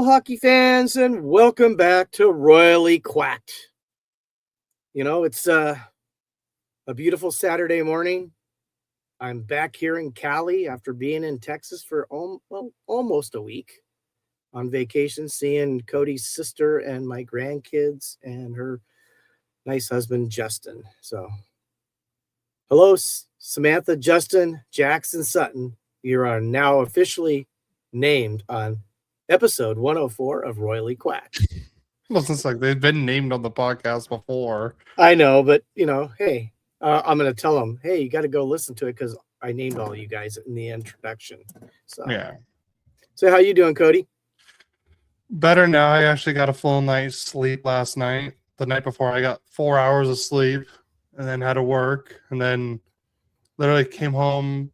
hockey fans, and welcome back to Royally Quacked. You know, it's a beautiful Saturday morning. I'm back here in Cali after being in Texas for almost a week on vacation, seeing Cody's sister and my grandkids and her nice husband, Justin. So, hello, Samantha, Justin, Jackson, Sutton. You are now officially named on episode 104 of Royally Quacked. Well, it's like they've been named on the podcast before. I know, but hey, I'm going to tell them, hey, you got to go listen to it because I named all you guys in the introduction. So yeah. So how you doing, Cody? Better now. I actually got a full night's sleep last night. The night before, I got 4 hours of sleep, and then had to work, and then literally came home,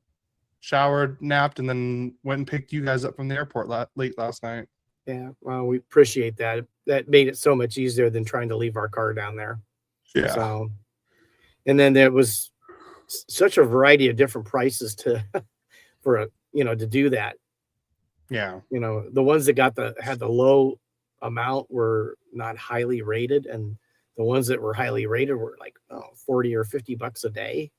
showered, napped, and then went and picked you guys up from the airport late last night. Yeah, well, we appreciate that. That made it so much easier than trying to leave our car down there. Yeah. So, and then there was such a variety of different prices to do that. Yeah. The ones that had the low amount were not highly rated, and the ones that were highly rated were like $40 or $50 a day.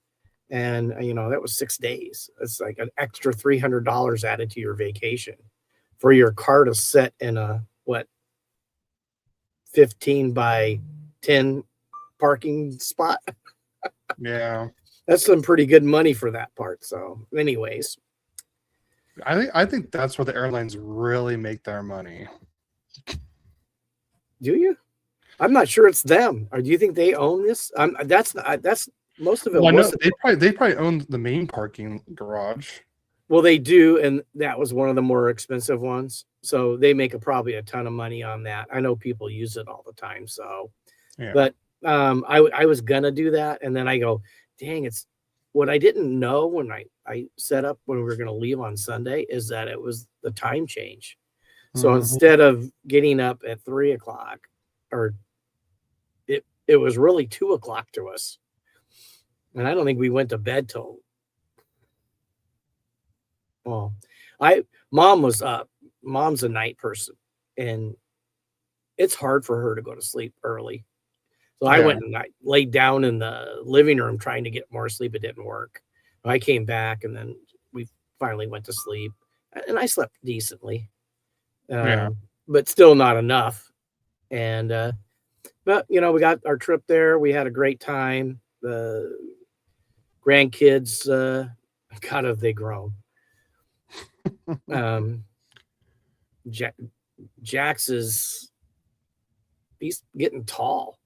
And that was 6 days. It's like an extra $300 added to your vacation for your car to sit in a 15 by 10 parking spot. Yeah. That's some pretty good money for that part. So anyways, I think that's where the airlines really make their money. Do you? I'm not sure it's them. Or do you think they own this? That's most of it. Well, no, they probably own the main parking garage. Well, they do, and that was one of the more expensive ones. So they make probably a ton of money on that. I know people use it all the time. So, yeah. But I was gonna do that, and then I go, dang, it's what I didn't know when I set up when we were gonna leave on Sunday is that it was the time change. So instead of getting up at 3:00, or it was really 2:00 to us. And I don't think we went to bed till, Mom was up. Mom's a night person, and it's hard for her to go to sleep early. So I went and I laid down in the living room trying to get more sleep. It didn't work. I came back, and then we finally went to sleep, and I slept decently. But still not enough. And, but we got our trip there. We had a great time. The grandkids, God, have they grown. Jax he's getting tall.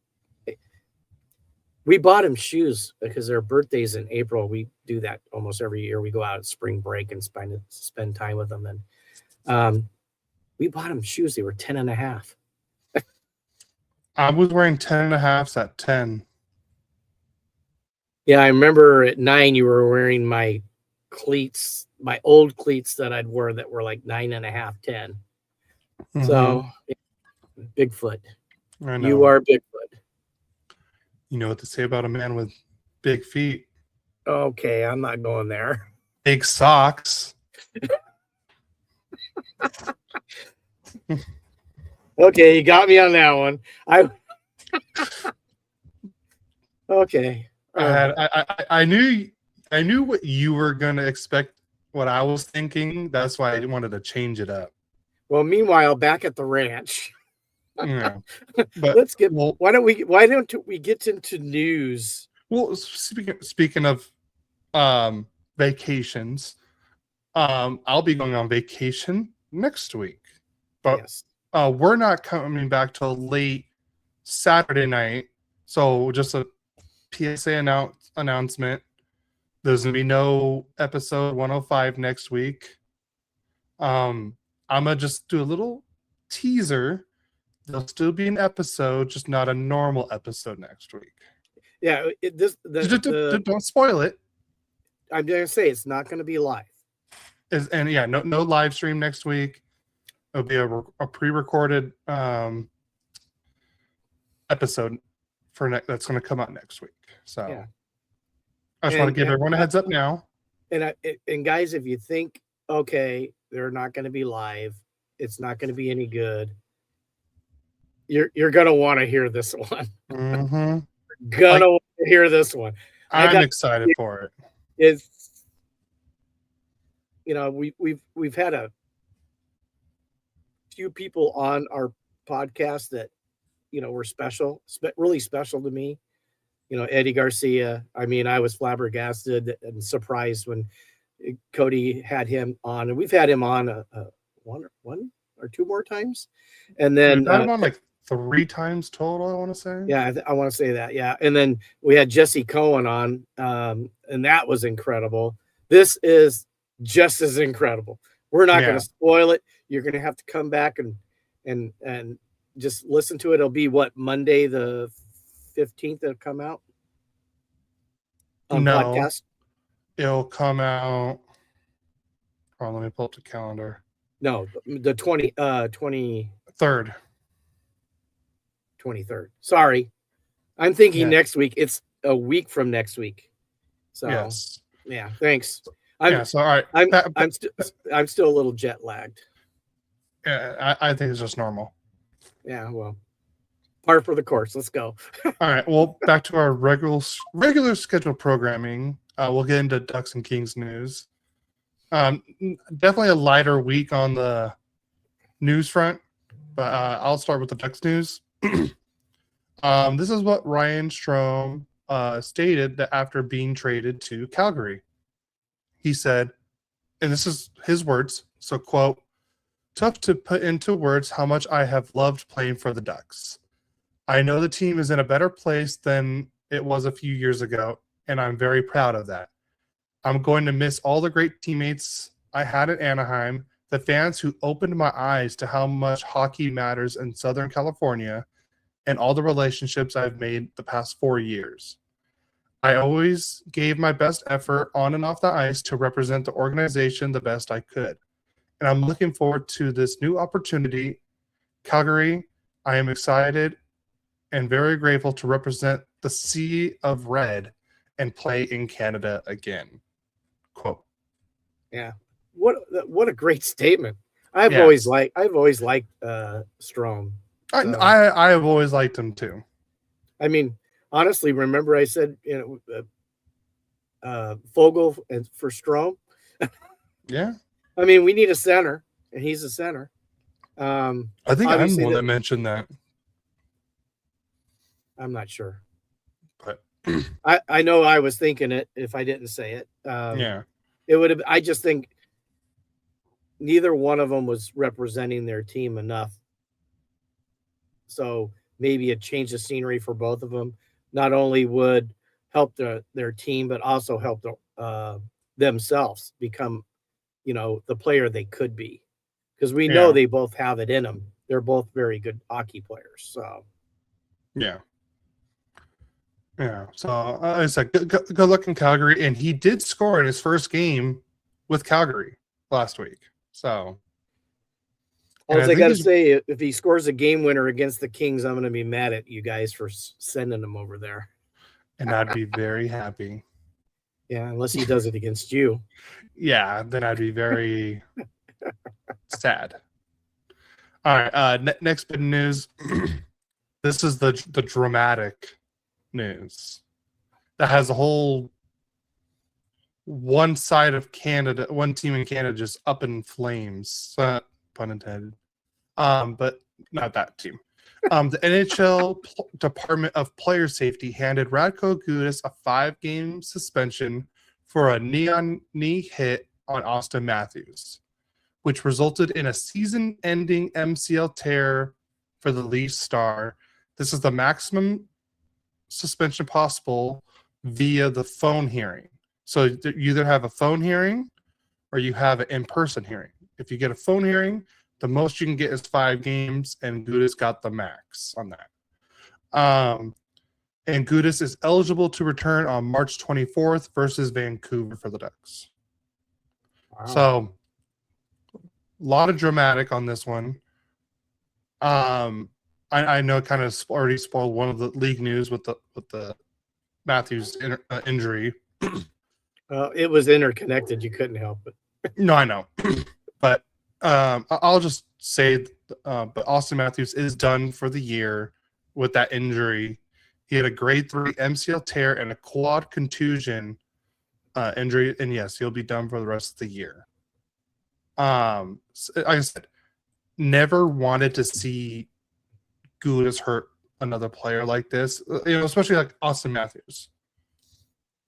We bought him shoes because their birthday's in April. We do that almost every year. We go out at spring break and spend time with them. And we bought him shoes. They were 10.5. I was wearing 10.5s at 10. Yeah, I remember at 9 you were wearing my cleats, my old cleats that I'd wear that were like 9.5, 10. Mm-hmm. So, Bigfoot. I know. You are Bigfoot. You know what to say about a man with big feet. Okay, I'm not going there. Big socks. Okay, you got me on that one. Okay. I knew what you were gonna expect, what I was thinking. That's why I wanted to change it up. Well, meanwhile, back at the ranch. Yeah. But let's get. Why don't we get into news? Well, speaking of vacations, I'll be going on vacation next week, but yes. We're not coming back till late Saturday night. So just a PSA announcement. There's gonna be no episode 105 next week. I'm gonna just do a little teaser. There'll still be an episode, just not a normal episode next week. Yeah, don't spoil it. I'm gonna say it's not gonna be live. No live stream next week. It'll be a pre-recorded episode that's going to come out next week. So yeah. I just want to give everyone a heads up now. And guys, if you think, okay, they're not going to be live, It's not going to be any good. You're going to want to hear this one. Mm-hmm. Gonna want to hear this one. I'm excited for it. It's, we've had a few people on our podcast that, were special, really special to me. Eddie Garcia. I mean, I was flabbergasted and surprised when Cody had him on, and we've had him on one or two more times, and then we've had him on like 3 times total. I want to say. Yeah, I want to say that. Yeah, and then we had Jesse Cohen on, and that was incredible. This is just as incredible. We're not going to spoil it. You're going to have to come back and just listen to it. It'll be Monday the 15th it'll come out on podcast. It'll come out. Oh, let me pull up the calendar. No, the 23rd. Sorry. I'm thinking next week. It's a week from next week. So yes. Yeah, thanks. All right. I'm still a little jet lagged. Yeah, I think it's just normal. Yeah, well, par for the course. Let's go. All right. Well, back to our regular scheduled programming. We'll get into Ducks and Kings news. Definitely a lighter week on the news front, but I'll start with the Ducks news. This is what Ryan Strome stated that after being traded to Calgary. He said, and this is his words, so quote, "Tough to put into words how much I have loved playing for the Ducks. I know the team is in a better place than it was a few years ago, and I'm very proud of that. I'm going to miss all the great teammates I had at Anaheim, the fans who opened my eyes to how much hockey matters in Southern California, and all the relationships I've made the past 4 years. I always gave my best effort on and off the ice to represent the organization the best I could. And I'm looking forward to this new opportunity. Calgary, I am excited and very grateful to represent the Sea of Red and play in Canada again." Quote. Yeah. What a great statement. I've always liked Strome. So. I have always liked him too. I mean, honestly, remember I said Fogle and for Strome? Yeah. I mean, we need a center, and he's a center. I think I'm the one that mentioned that. I'm not sure. But I know I was thinking it if I didn't say it. It would have. I just think neither one of them was representing their team enough. So maybe a change of scenery for both of them not only would help their team, but also help themselves become, the player they could be. Because we know they both have it in them. They're both very good hockey players. So, yeah. So I said, good luck in Calgary, and he did score in his first game with Calgary last week. So, all I got to say, if he scores a game winner against the Kings, I'm going to be mad at you guys for sending him over there. And I'd be very happy. Yeah, unless he does it against you. Yeah, then I'd be very sad. All right, next bit of news. This is the dramatic news that has a whole one side of Canada, one team in Canada just up in flames, pun intended, but not that team. The NHL Department of Player Safety handed Radko Gudas a 5-game suspension for a knee hit on Auston Matthews, which resulted in a season-ending MCL tear for the Leafs star. This is the maximum suspension possible via the phone hearing. So you either have a phone hearing or you have an in-person hearing. If you get a phone hearing, the most you can get is 5 games, and Gudas got the max on that. And Gudas is eligible to return on March 24th versus Vancouver for the Ducks. Wow. So, a lot of dramatic on this one. I know kind of already spoiled one of the league news with the Matthews injury. It was interconnected. You couldn't help it. No, I know. But I'll just say, but Auston Matthews is done for the year with that injury. He had a grade 3 MCL tear and a quad contusion injury, and yes, he'll be done for the rest of the year. Like I said, never wanted to see Gudas hurt another player like this, especially like Auston Matthews.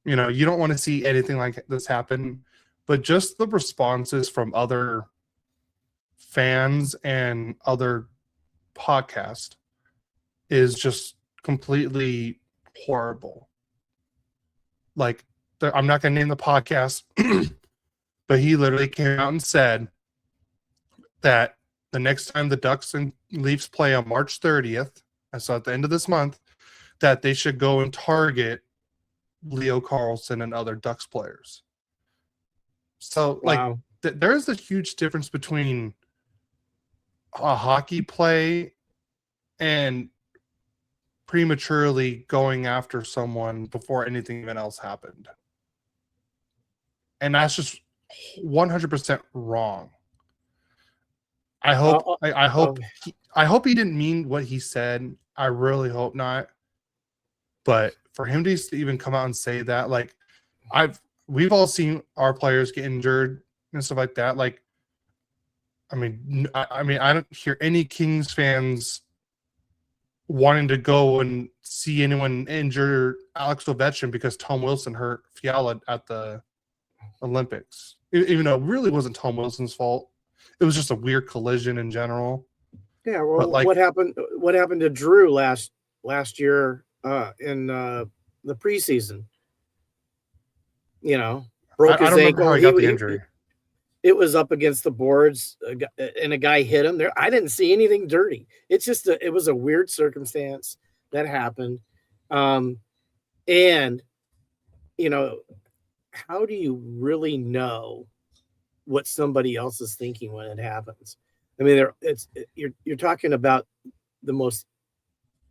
You don't want to see anything like this happen, but just the responses from other fans and other podcasts is just completely horrible. Like, I'm not going to name the podcast, but he literally came out and said that the next time the Ducks and Leafs play on March 30th, so at the end of this month, that they should go and target Leo Carlsson and other Ducks players. So, Wow. there is a huge difference between a hockey play and prematurely going after someone before anything even else happened. And that's just 100% wrong. I hope he didn't mean what he said. I really hope not. But for him to even come out and say that, like, we've all seen our players get injured and stuff like that. Like, I mean, I don't hear any Kings fans wanting to go and see anyone injure Alex Ovechkin because Tom Wilson hurt Fiala at the Olympics. Even though it really wasn't Tom Wilson's fault. It was just a weird collision in general. Yeah, well, what happened to Drew last year in the preseason? Broke his ankle. How he got the injury. It was up against the boards, and a guy hit him there. I didn't see anything dirty. It's just it was a weird circumstance that happened. And how do you really know what somebody else is thinking when it happens? I mean, you're talking about the most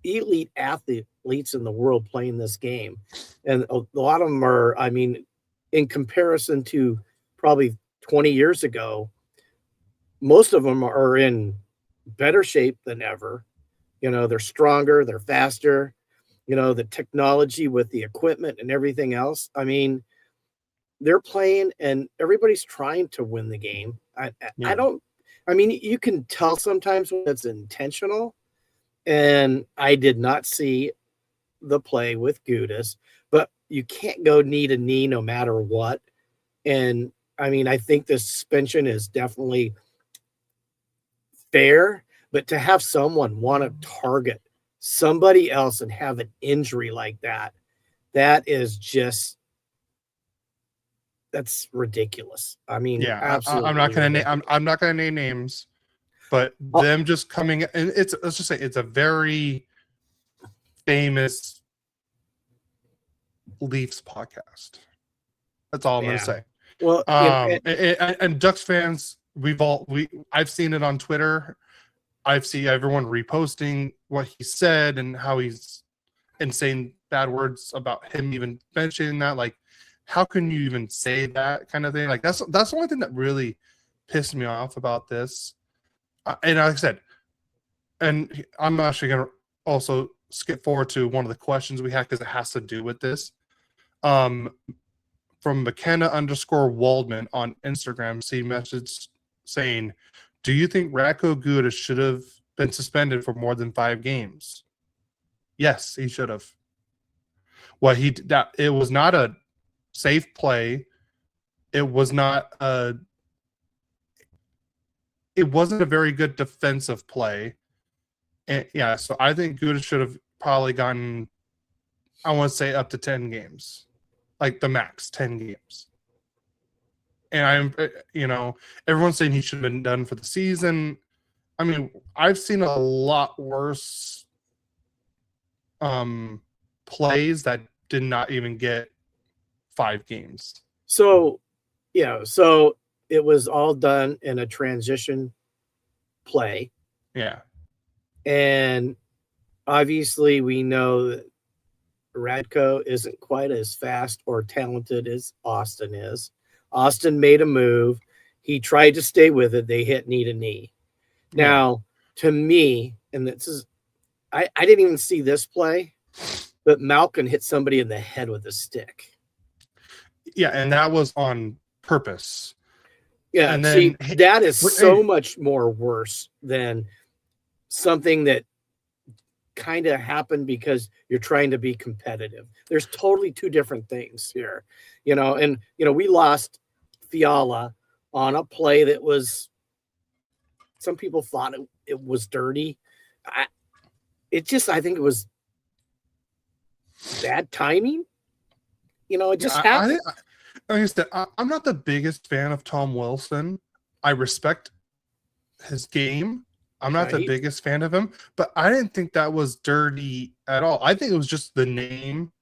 elite athletes in the world playing this game, and a lot of them are. I mean, in comparison to probably 20 years ago, most of them are in better shape than ever. They're stronger, they're faster. The technology with the equipment and everything else. I mean, they're playing, and everybody's trying to win the game. I mean, you can tell sometimes when it's intentional, and I did not see the play with Gudas, but you can't go knee to knee no matter what. And I mean, I think the suspension is definitely fair, but to have someone want to target somebody else and have an injury like that, that's ridiculous. I mean, yeah, absolutely. I'm not going to name. I'm not going to name names, but them just coming, and let's just say it's a very famous Leafs podcast. That's all I'm going to say. Well, and Ducks fans, I've seen it on Twitter. I've seen everyone reposting what he said and how he's saying bad words about him even mentioning that. Like, how can you even say that kind of thing? Like, that's the only thing that really pissed me off about this. And like I said, and I'm actually going to also skip forward to one of the questions we had because it has to do with this. From McKenna_Waldman on Instagram, see message saying, "Do you think Radko Gudas should have been suspended for more than 5 games?" Yes, he should have. It was not a safe play. It wasn't a very good defensive play. And yeah, so I think Gudas should have probably gotten, I want to say, up to 10 games. Like the max, 10 games. And everyone's saying he should have been done for the season. I mean, I've seen a lot worse plays that did not even get 5 games. So it was all done in a transition play. Yeah. And obviously we know that Radko isn't quite as fast or talented as Auston is. Auston made a move. He tried to stay with it. They hit knee to knee. Now, to me, and this is, I didn't even see this play, but Malkin hit somebody in the head with a stick. Yeah, and that was on purpose. Yeah, and see, then that is so much more worse than something that kind of happened because you're trying to be competitive. There's totally two different things here, and we lost Fiala on a play that was, some people thought it was dirty. I think it was bad timing. It just happened. Like I said, I'm not the biggest fan of Tom Wilson. I respect his game. I'm not the biggest fan of him, but I didn't think that was dirty at all. I think it was just the name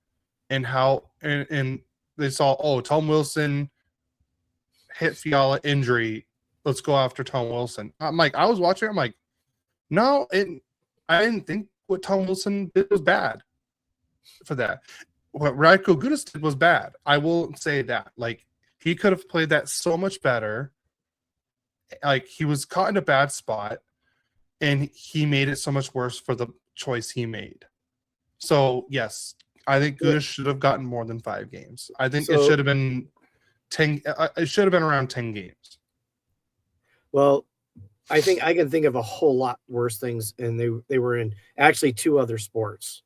and how, and they saw, Tom Wilson hit Fiala injury. Let's go after Tom Wilson. I'm like, I was watching. I'm like, no, I didn't think what Tom Wilson did was bad for that. What Radko Gudas did was bad. I will say that. Like, he could have played that so much better. Like, he was caught in a bad spot, and he made it so much worse for the choice he made. So, yes, I think Gudas should have gotten more than 5 games. I think it should have been 10. It should have been around 10 games. Well, I think I can think of a whole lot worse things, and they were in actually 2 other sports.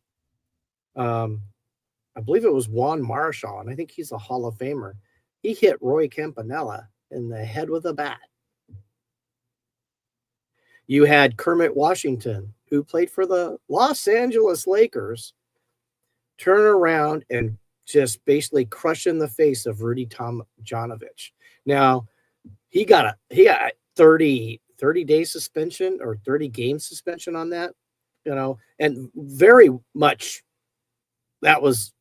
I believe it was Juan Marichal, and I think he's a Hall of Famer. He hit Roy Campanella in the head with a bat. You had Kermit Washington, who played for the Los Angeles Lakers, turn around and just basically crush in the face of Rudy Tomjanovich. Now, he got 30-day suspension or 30-game suspension on that, and very much that was,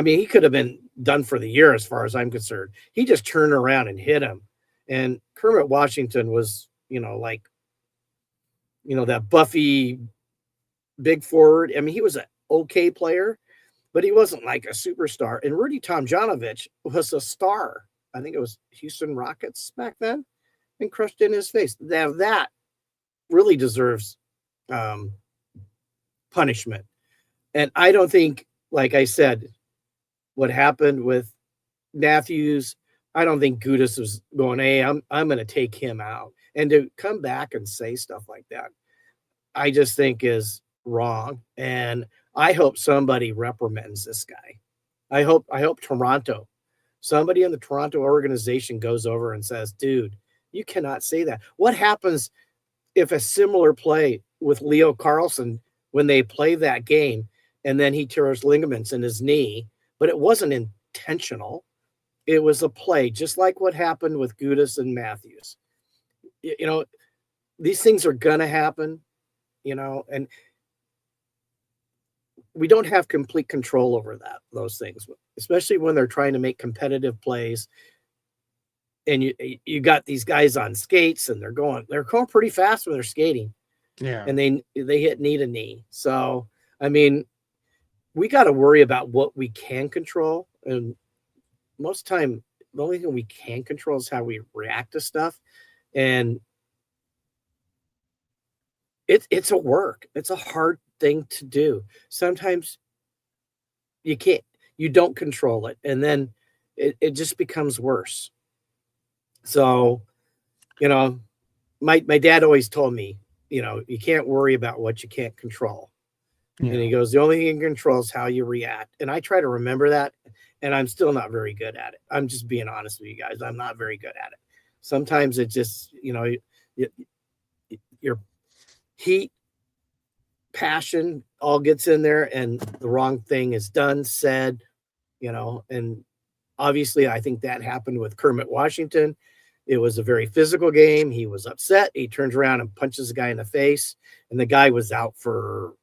he could have been done for the year as far as I'm concerned. He just turned around and hit him. And Kermit Washington was, that Buffy big forward. He was an okay player, but he wasn't like a superstar. And Rudy Tomjanovich was a star. I think it was Houston Rockets back then, and crushed in his face. Now that really deserves punishment. And I don't think, like I said, what happened with Matthews, I don't think Gudas was going, hey, I'm going to take him out. And to come back and say stuff like that, I just think is wrong. And I hope somebody reprimands this guy. I hope Toronto, somebody in the Toronto organization goes over and says, dude, you cannot say that. What happens if a similar play with Leo Carlsson, when they play that game, and then he tears ligaments in his knee, but it wasn't intentional. It was a play, just like what happened with Gudas and Matthews. These things are going to happen, and we don't have complete control over those things, especially when they're trying to make competitive plays. And you got these guys on skates, and they're going pretty fast when they're skating. Yeah. And they hit knee to knee. So, we got to worry about what we can control. And most of the time, the only thing we can control is how we react to stuff. And it's a work. It's a hard thing to do. Sometimes you don't control it. And then it just becomes worse. So, my dad always told me, you can't worry about what you can't control. Yeah. And he goes, the only thing you can control is how you react. And I try to remember that, and I'm still not very good at it. I'm just being honest with you guys. I'm not very good at it. Sometimes it just, your heat, passion all gets in there, and the wrong thing is done, said, and obviously I think that happened with Kermit Washington. It was a very physical game. He was upset. He turns around and punches the guy in the face, and the guy was out for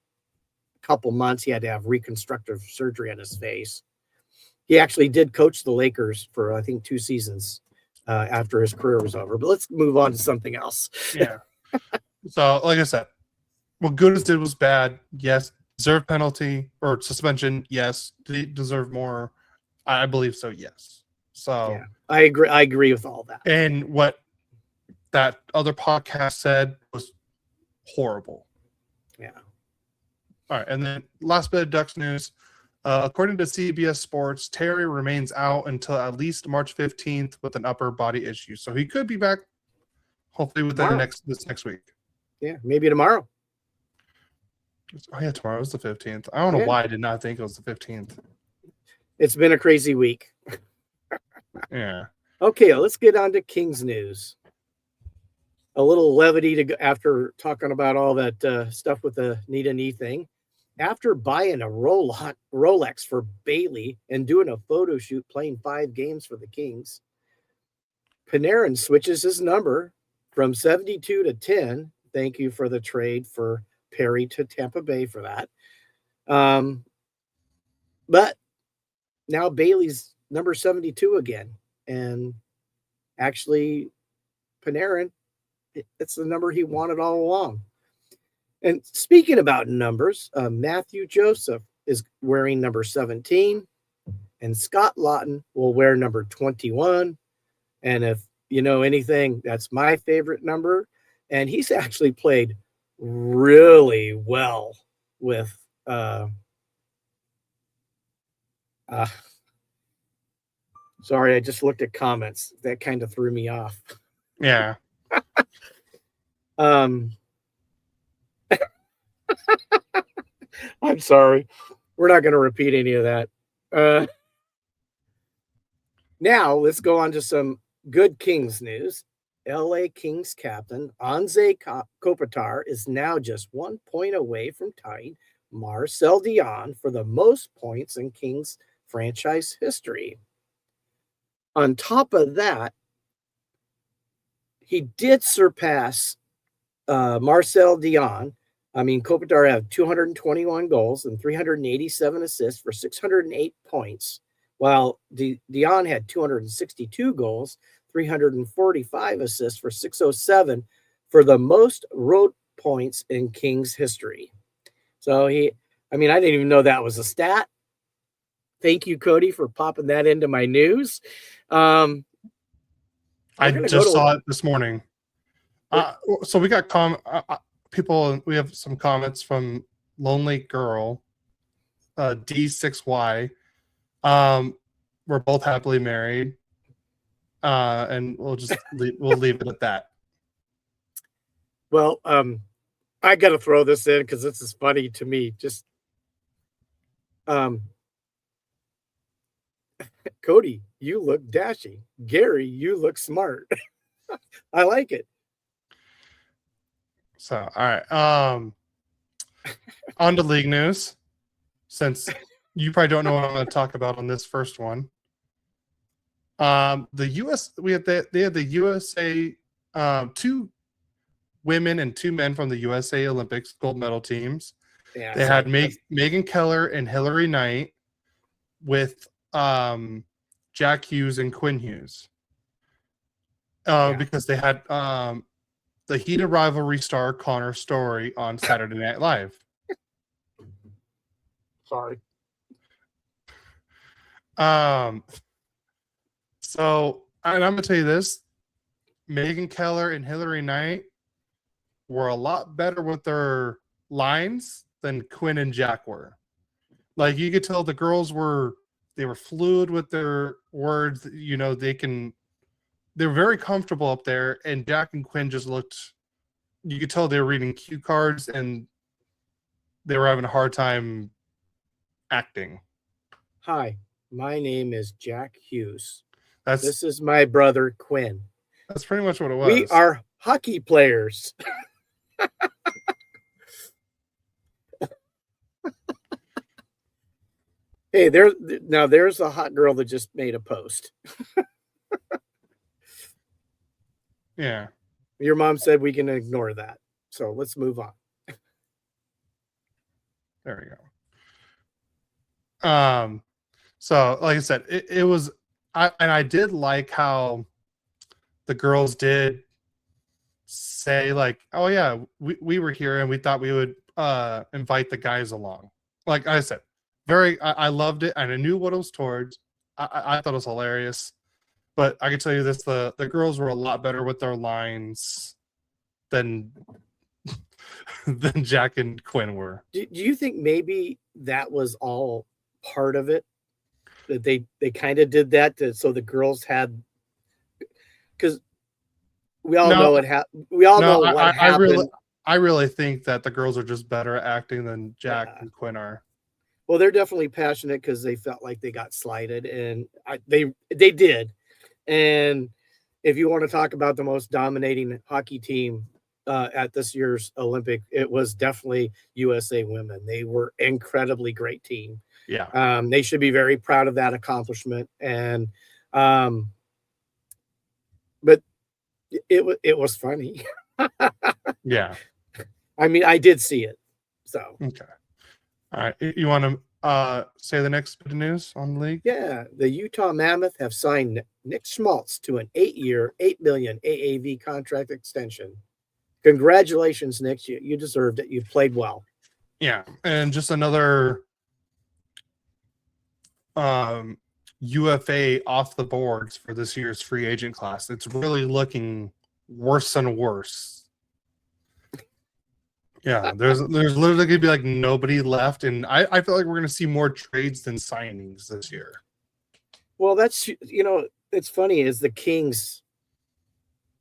couple months. He had to have reconstructive surgery on his face. He actually did coach the Lakers for, I think, 2 seasons after his career was over. But let's move on to something else. Yeah. So, like I said, what Gudas did was bad. Yes. Deserved penalty or suspension. Yes. Did he deserve more? I believe so. Yes. So yeah, I agree with all that. And what that other podcast said was horrible. Yeah. All right, and then last bit of Ducks news. According to CBS Sports, Terry remains out until at least March 15th with an upper body issue. So he could be back hopefully within this next week. Yeah, maybe tomorrow. Oh, yeah, tomorrow is the 15th. I don't know why I did not think it was the 15th. It's been a crazy week. Yeah. Okay, let's get on to Kings news. A little levity to go after talking about all that stuff with the knee-to-knee thing. After buying a Rolex for Bailey and doing a photo shoot playing 5 games for the Kings, Panarin switches his number from 72 to 10. Thank you for the trade for Perry to Tampa Bay for that. But now Bailey's number 72 again. And actually, Panarin, it's the number he wanted all along. And speaking about numbers, Matthew Joseph is wearing number 17, and Scott Lawton will wear number 21. And if you know anything, that's my favorite number. And he's actually played really well with sorry, I just looked at comments. That kind of threw me off. Yeah. I'm sorry. We're not going to repeat any of that. Now, let's go on to some good Kings news. LA Kings captain Anze Kopitar is now just 1 point away from tying Marcel Dion for the most points in Kings franchise history. On top of that, he did surpass Marcel Dion. I mean, Kopitar had 221 goals and 387 assists for 608 points, while Dion had 262 goals, 345 assists for 607 for the most road points in Kings history. So I didn't even know that was a stat. Thank you, Cody, for popping that into my news. I just saw it this morning. So we got people. We have some comments from Lonely Girl, D6Y. We're both happily married, and we'll leave it at that. Well, I got to throw this in because this is funny to me. Just, Cody, you look dashing. Gary, you look smart. I like it. So, all right. On to league news. Since you probably don't know what I'm going to talk about on this first one. They had the USA, 2 women and 2 men from the USA Olympics gold medal teams. Yeah, they had Megan Keller and Hillary Knight with Jack Hughes and Quinn Hughes. Because they had the heated rivalry star Connor Story on Saturday Night Live. Sorry. So, and I'm going to tell you this. Megan Keller and Hillary Knight were a lot better with their lines than Quinn and Jack were. Like, you could tell the girls were fluid with their words. You know, they're very comfortable up there, and Jack and Quinn just looked, you could tell they were reading cue cards and they were having a hard time acting. Hi, my name is Jack Hughes. This is my brother, Quinn. That's pretty much what it was. We are hockey players. Hey, there's a hot girl that just made a post. Yeah. Your mom said we can ignore that. So let's move on. There we go. So like I said, it was, I did like how the girls did say, like, oh yeah, we were here and we thought we would invite the guys along. Like I said, I loved it and I knew what it was towards. I thought it was hilarious. But I can tell you this: the girls were a lot better with their lines than than Jack and Quinn were. Do you think maybe that was all part of it? That they kind of did that so the girls had, because we all know what happened. I really think that the girls are just better at acting than Jack and Quinn are. Well, they're definitely passionate because they felt like they got slighted, and they did. And if you want to talk about the most dominating hockey team at this year's Olympic, it was definitely USA Women. They were incredibly great team. Yeah. They should be very proud of that accomplishment. And but it was funny. Yeah. I mean, I did see it. So okay. All right. You want to say the next bit of news on the league? Yeah, the Utah Mammoth have signed Nick Schmaltz to an 8-year, $8 million AAV contract extension. Congratulations, Nick. You deserved it. You played well. Yeah, and just another UFA off the boards for this year's free agent class. It's really looking worse and worse. Yeah, there's literally going to be like nobody left, and I feel like we're going to see more trades than signings this year. Well, that's, it's funny is the Kings,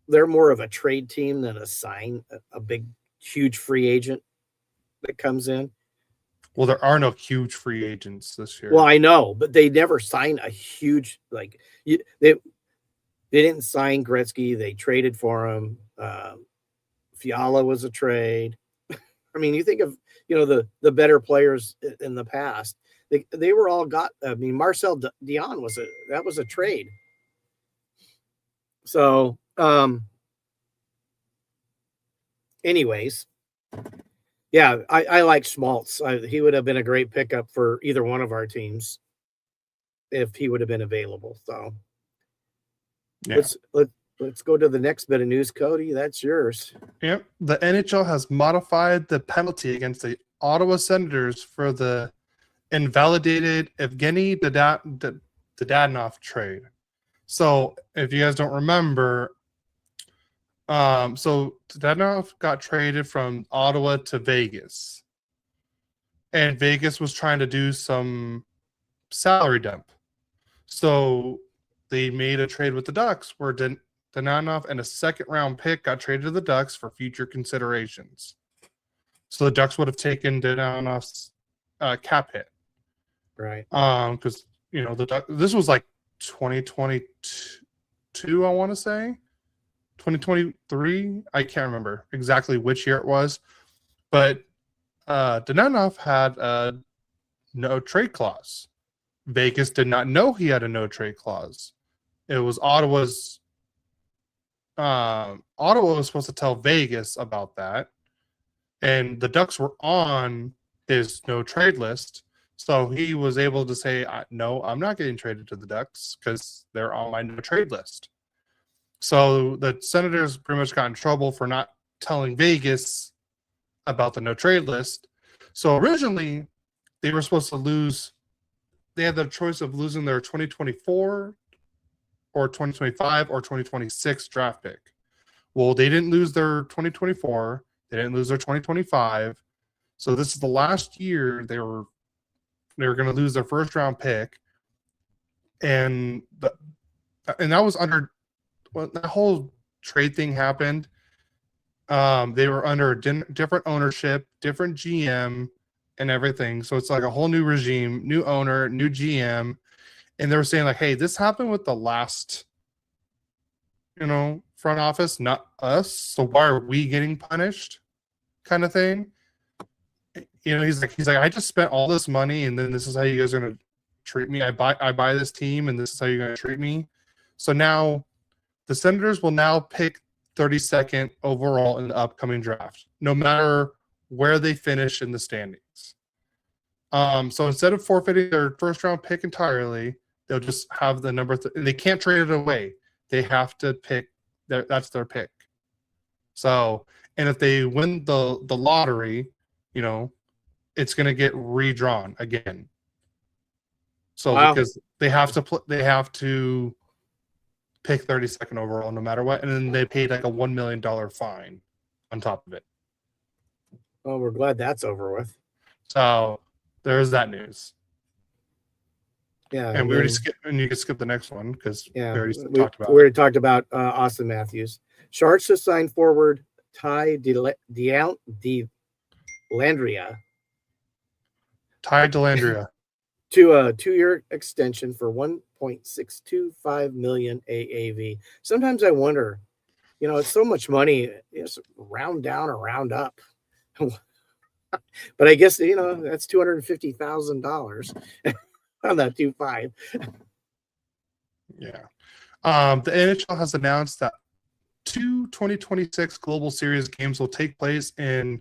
they're more of a trade team than a big, huge free agent that comes in. Well, there are no huge free agents this year. Well, I know, but they never sign a huge, they didn't sign Gretzky. They traded for him. Fiala was a trade. I mean, you think of, the better players in the past, they were all Marcel Dion was a trade. So, anyways, yeah, I like Schmaltz. He would have been a great pickup for either one of our teams if he would have been available. So yeah. Let's go to the next bit of news, Cody. That's yours. Yep. The NHL has modified the penalty against the Ottawa Senators for the invalidated Evgeny Dadonov trade. So if you guys don't remember, so Dadonov got traded from Ottawa to Vegas. And Vegas was trying to do some salary dump. So they made a trade with the Ducks where Dadonov and a second-round pick got traded to the Ducks for future considerations. So the Ducks would have taken Dadonov's cap hit. Right. Because, this was like 2022, I want to say. 2023? I can't remember exactly which year it was. But Dadonov had a no trade clause. Vegas did not know he had a no trade clause. It was Ottawa was supposed to tell Vegas about that, and the Ducks were on his no trade list, so he was able to say, no, I'm not getting traded to the Ducks because they're on my no trade list. So the Senators pretty much got in trouble for not telling Vegas about the no trade list. So originally they were supposed to lose. They had the choice of losing their 2024 or 2025 or 2026 draft pick. Well, they didn't lose their 2024. They didn't lose their 2025. So this is the last year they were going to lose their first round pick. And that was under when that whole trade thing happened. They were under a different ownership, different GM and everything. So it's like a whole new regime, new owner, new GM. And they were saying like, hey, this happened with the last, front office, not us. So why are we getting punished? Kind of thing. He's like, I just spent all this money, and then this is how you guys are gonna treat me. I buy this team, and this is how you're gonna treat me. So now the Senators will now pick 32nd overall in the upcoming draft, no matter where they finish in the standings. So instead of forfeiting their first round pick entirely, they'll just have the number. And they can't trade it away. They have to pick. That's their pick. So, and if they win the lottery, it's going to get redrawn again. So wow. Because they have to pick 32nd overall no matter what. And then they paid like a $1 million fine on top of it. Oh, we're glad that's over with. So there's that news. Yeah. And we already skipped, and you can skip the next one because we already talked about we already talked about Auston Matthews. Sharks just signed forward Ty Dellandrea. Ty Dellandrea. To a 2-year extension for $1.625 million AAV. Sometimes I wonder, it's so much money. It's round down or round up. But I guess that's $250,000 on that 2.5. Yeah. The NHL has announced that 2026 Global Series games will take place in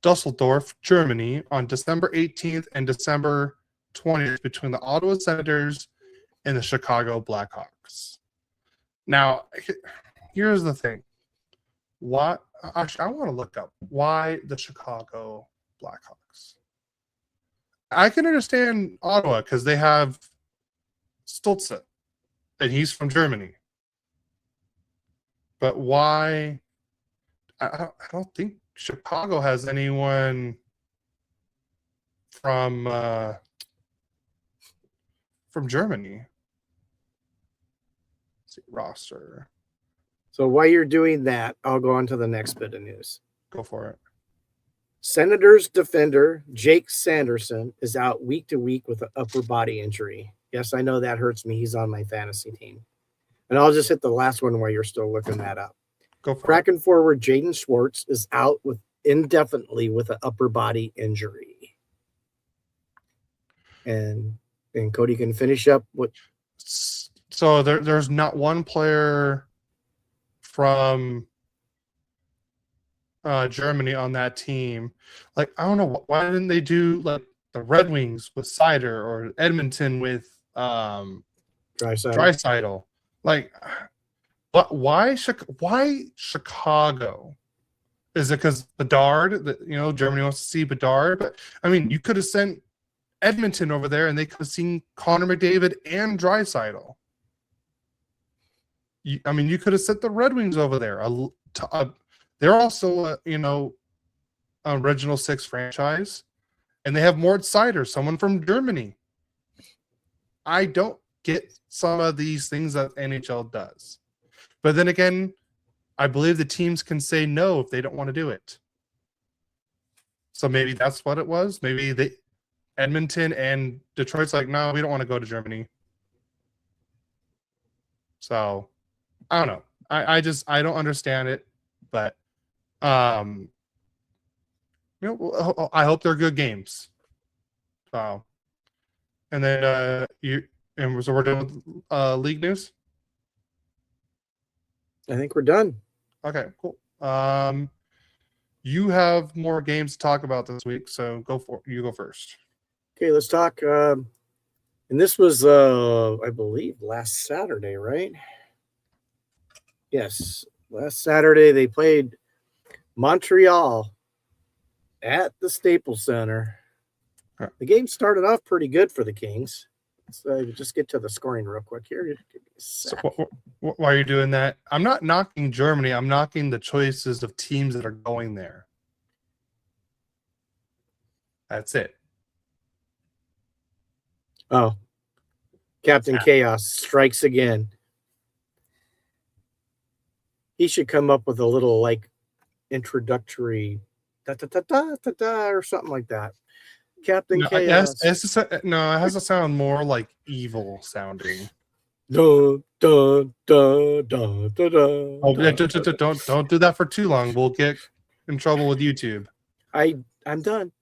Dusseldorf, Germany on December 18th and December 20th between the Ottawa Senators and the Chicago Blackhawks. Now, here's the thing. Actually, I want to look up why the Chicago Blackhawks. I can understand Ottawa because they have Stützle, and he's from Germany. But why? I don't think Chicago has anyone from Germany. Let's see, roster. So while you're doing that, I'll go on to the next bit of news. Go for it. Senators defender Jake Sanderson is out week to week with an upper body injury. Yes, I know that hurts me. He's on my fantasy team. And I'll just hit the last one while you're still looking that up. Go for Kraken forward Jaden Schwartz is out indefinitely with an upper body injury. And Cody can finish up what. So there's not one player from Germany on that team. Like, I don't know, why didn't they do like the Red Wings with Sider or Edmonton with Draisaitl? Like, why Chicago? Is it because Bedard? That Germany wants to see Bedard, but I mean, you could have sent Edmonton over there, and they could have seen Connor McDavid and Draisaitl. You could have sent the Red Wings over there. They're also a Regional 6 franchise, and they have Moritz Seider, someone from Germany. I don't get some of these things that NHL does. But then again, I believe the teams can say no if they don't want to do it. So maybe that's what it was. Maybe Edmonton and Detroit's like, no, we don't want to go to Germany. So I don't know. I don't understand it, but I hope they're good games. So, and then so we're done with league news. I think we're done. Okay, cool. You have more games to talk about this week, so you go first. Okay, let's talk. And this was, I believe, last Saturday, right? Yes, last Saturday they played Montreal at the Staples Center. Huh. The game started off pretty good for the Kings. So just get to the scoring real quick here. So why are you doing that? I'm not knocking Germany. I'm knocking the choices of teams that are going there. That's it. Oh, Captain Chaos strikes again. He should come up with a little introductory da-da-da-da-da-da or something like that. Captain Chaos. It has to sound more like evil sounding. Dun, dun, dun, dun, dun, dun, Oh, dun, don't do that for too long. We'll get in trouble with YouTube. I'm done.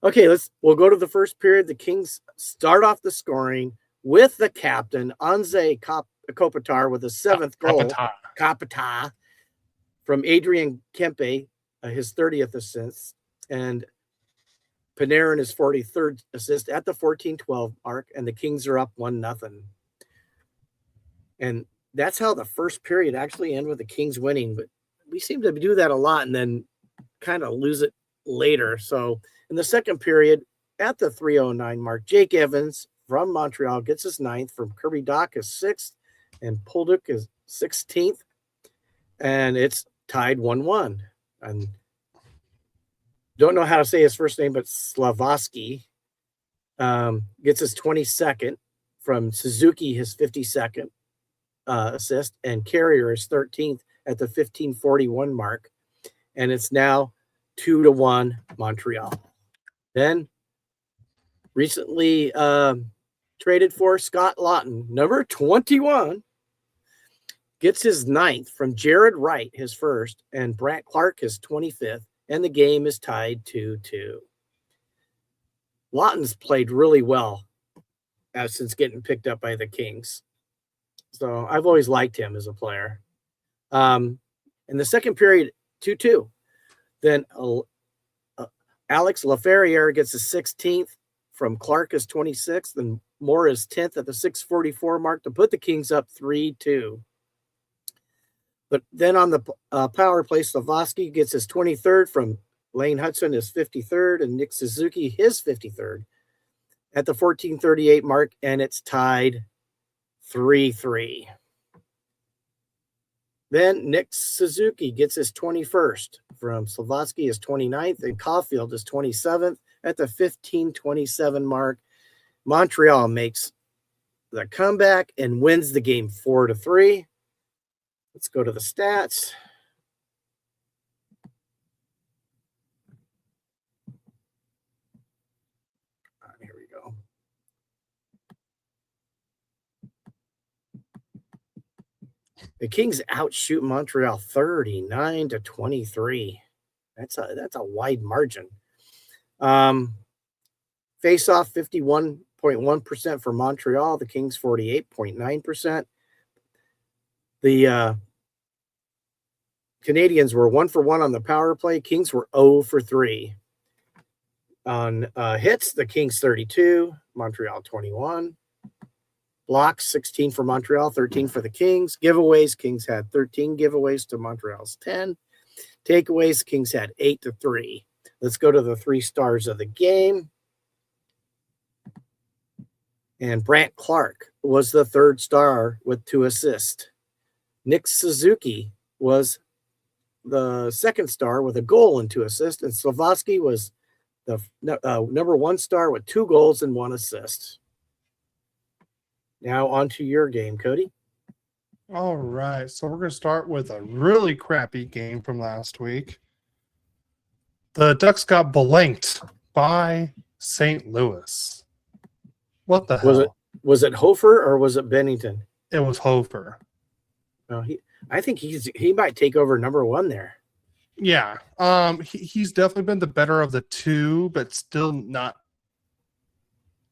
Okay, we'll go to the first period. The Kings start off the scoring with the captain, Anze Kopitar, with a 7th goal. Kopitar from Adrian Kempe, his 30th assist, and Panarin his 43rd assist at the 14-12 mark, and the Kings are up 1-0. And that's how the first period actually ended, with the Kings winning. But we seem to do that a lot and then kind of lose it later. So in the second period, at the 3:09 mark, Jake Evans from Montreal gets his 9th from Kirby Dach, his 6th, and Pulduk is 16th, and it's tied 1-1. And don't know how to say his first name, but Slavoski gets his 22nd from Suzuki, his 52nd assist, and Carrier is 13th at the 15:41 mark, and it's now 2-1 Montreal. Then recently traded for Scott Lawton, number 21, gets his 9th from Jared Wright, his first, and Brant Clark, his 25th, and the game is tied 2-2. Lawton's played really well since getting picked up by the Kings. So I've always liked him as a player. In the second period, 2-2. Then Alex Laferriere gets the 16th from Clark is 26th, and Moore is 10th at the 6:44 mark to put the Kings up 3-2. But then on the power play, Slavoski gets his 23rd from Lane Hudson, his 53rd, and Nick Suzuki, his 53rd, at the 14:38 mark, and it's tied 3-3. Then Nick Suzuki gets his 21st from Slavoski, his 29th, and Caulfield is 27th at the 15:27 mark. Montreal makes the comeback and wins the game 4-3. Let's go to the stats. Here we go. The Kings outshoot Montreal 39-23. That's a wide margin. Face-off 51.1% for Montreal. The Kings 48.9%. The Canadians were 1-for-1 on the power play. Kings were 0-for-3. On hits, the Kings 32, Montreal 21. Blocks, 16 for Montreal, 13 for the Kings. Giveaways, Kings had 13 giveaways to Montreal's 10. Takeaways, Kings had 8-3. Let's go to the 3 stars of the game. And Brant Clark was the 3rd star with 2 assists. Nick Suzuki was the 2nd star with a goal and 2 assists. And Slavoski was the number 1 star with 2 goals and 1 assist. Now on to your game, Cody. All right. So we're going to start with a really crappy game from last week. The Ducks got blanked by St. Louis. What the hell? Was it Hofer or was it Bennington? It was Hofer. Oh, I think he might take over number 1 there. Yeah. He's definitely been the better of the two, but still not.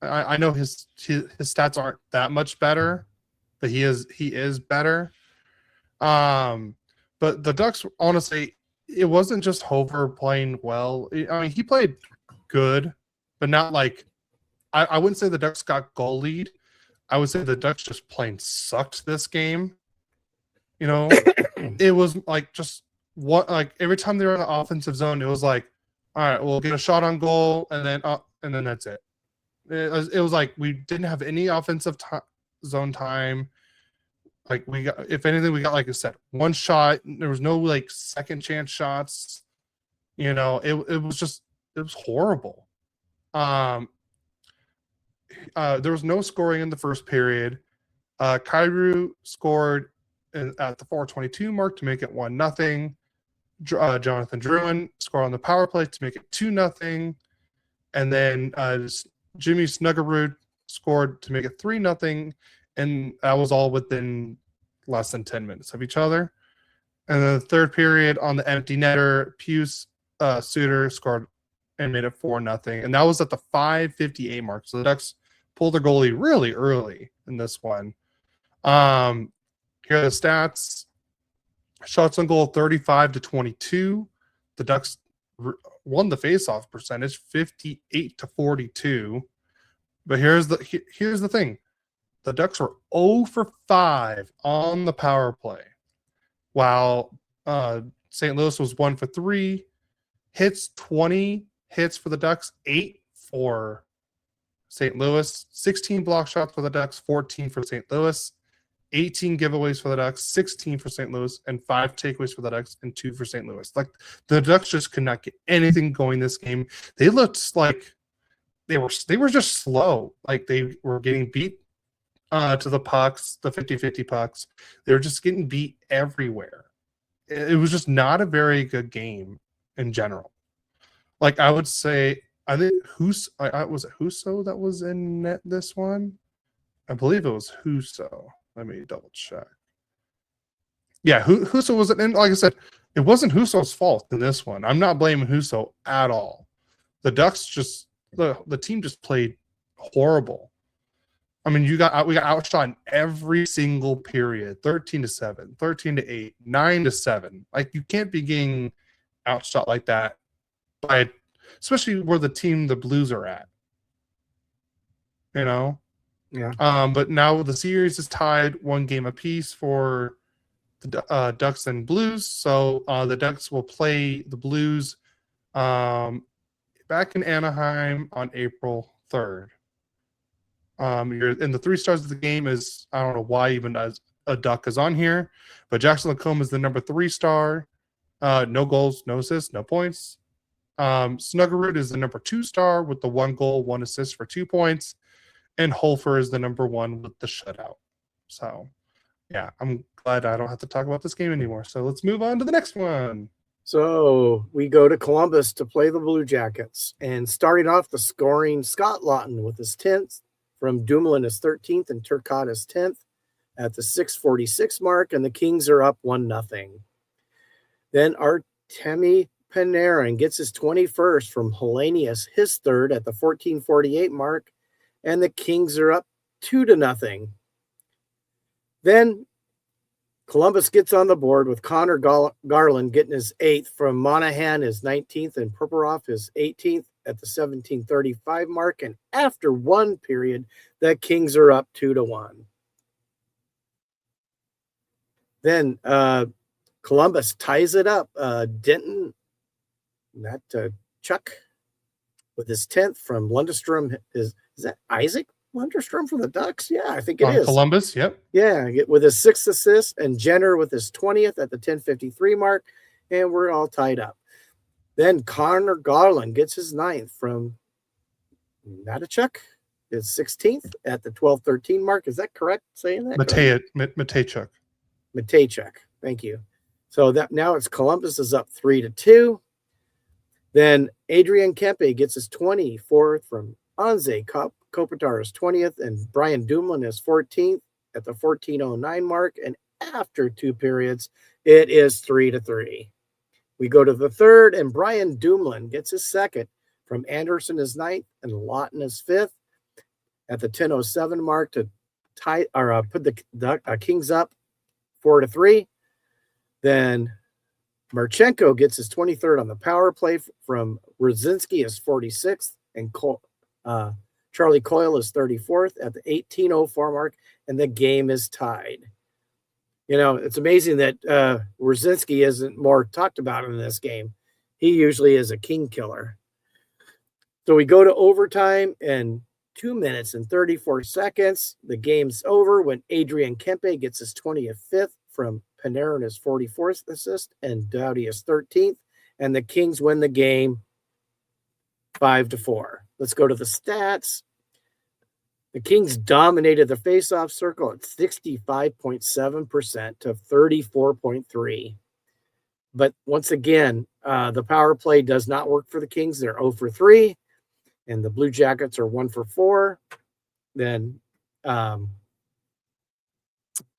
I know his stats aren't that much better, but he is better. But the Ducks, honestly, it wasn't just Hofer playing well. I mean, he played good, but not like I wouldn't say the Ducks got goal lead. I would say the Ducks just plain sucked this game. You know, it was like just every time they were in the offensive zone, it was like, all right, we'll get a shot on goal, and then that's it. It was like we didn't have any offensive zone time. Like we got, if anything, we got, like I said, 1 shot. There was no like second chance shots. You know, it was horrible. There was no scoring in the first period. Kyrou scored at the 4:22 mark to make it 1-0. Jonathan Drouin scored on the power play to make it 2-0. And then Jimmy Snuggerud scored to make it 3-0. And that was all within less than 10 minutes of each other. And then the third period on the empty netter, Pius Suter scored and made it 4-0. And that was at the 5:58 mark. So the Ducks pulled their goalie really early in this one. Here are the stats. Shots on goal 35-22. The Ducks won the faceoff percentage 58-42. But here's the thing. The Ducks were 0-for-5 on the power play, while St. Louis was 1-for-3. Hits, 20 hits for the Ducks, 8 for St. Louis. 16 block shots for the Ducks, 14 for St. Louis. 18 giveaways for the Ducks, 16 for St. Louis, and 5 takeaways for the Ducks, and 2 for St. Louis. Like, the Ducks just could not get anything going this game. They looked like they were just slow. Like, they were getting beat to the pucks, the 50-50 pucks. They were just getting beat everywhere. It was just not a very good game in general. Like, I would say, I think was it Husso that was in net this one? I believe it was Husso. Let me double check. Yeah, Husso wasn't in. Like I said, it wasn't Husso's fault in this one. I'm not blaming Husso at all. The Ducks just the team just played horrible. I mean, we got outshot in every single period. 13-7, 13-8, 9-7. Like, you can't be getting outshot like that by, especially where the Blues are at. You know. Yeah. But now the series is tied 1 game apiece for the Ducks and Blues. So the Ducks will play the Blues back in Anaheim on April 3rd. And the 3 stars of the game is, I don't know why even as a Duck is on here, but Jackson Lacombe is the number 3 star. No goals, no assists, no points. Snuggerud is the number 2 star with the 1 goal, 1 assist for 2 points. And Holfer is the number 1 with the shutout. So, yeah, I'm glad I don't have to talk about this game anymore. So let's move on to the next one. So we go to Columbus to play the Blue Jackets. And starting off the scoring, Scott Lawton with his 10th, from Dumoulin his 13th, and Turcotte his 10th at the 6:46 mark, and the Kings are up 1-0. Then Artemi Panarin gets his 21st from Hellenius, his 3rd at the 14:48 mark, and the Kings are up 2-0. Then Columbus gets on the board with Connor Garland getting his 8th from Monahan, his 19th, and Provorov his 18th at the 17:35 mark. And after 1 period, the Kings are up 2-1. Then Columbus ties it up. Denton, Chuck, with his 10th from Lundestrom. Is that Isaac Lundestrom for the Ducks? Yeah, I think it is. Columbus, yep. Yeah, with his 6th assist, and Jenner with his 20th at the 10:53 mark, and we're all tied up. Then Connor Garland gets his 9th from Mateychuk, his 16th at the 12:13 mark. Is that correct saying that? Mateychuk. Mateychuk, thank you. So that now it's Columbus is up 3-2. Then Adrian Kempe gets his 24th from Anze Kopitar's 20th, and Brian Dumoulin is 14th at the 14:09 mark. And after 2 periods, it is 3-3. We go to the 3rd, and Brian Dumoulin gets his 2nd from Anderson his 9th, and Lawton his 5th at the 10:07 mark to tie or put the Kings up 4-3. Then Marchenko gets his 23rd on the power play from Rudzinski his 46th, and Charlie Coyle is 34th at the 18:04 mark, and the game is tied. You know, it's amazing that Rudzinski isn't more talked about in this game. He usually is a king killer. So we go to overtime, and 2 minutes and 34 seconds. The game's over when Adrian Kempe gets his 25th from Panarin his 44th assist, and Doughty his 13th, and the Kings win the game 5-4. Let's go to the stats. The Kings dominated the faceoff circle at 65.7% to 34.3. But once again, the power play does not work for the Kings. They're 0-3, and the Blue Jackets are 1-4. Then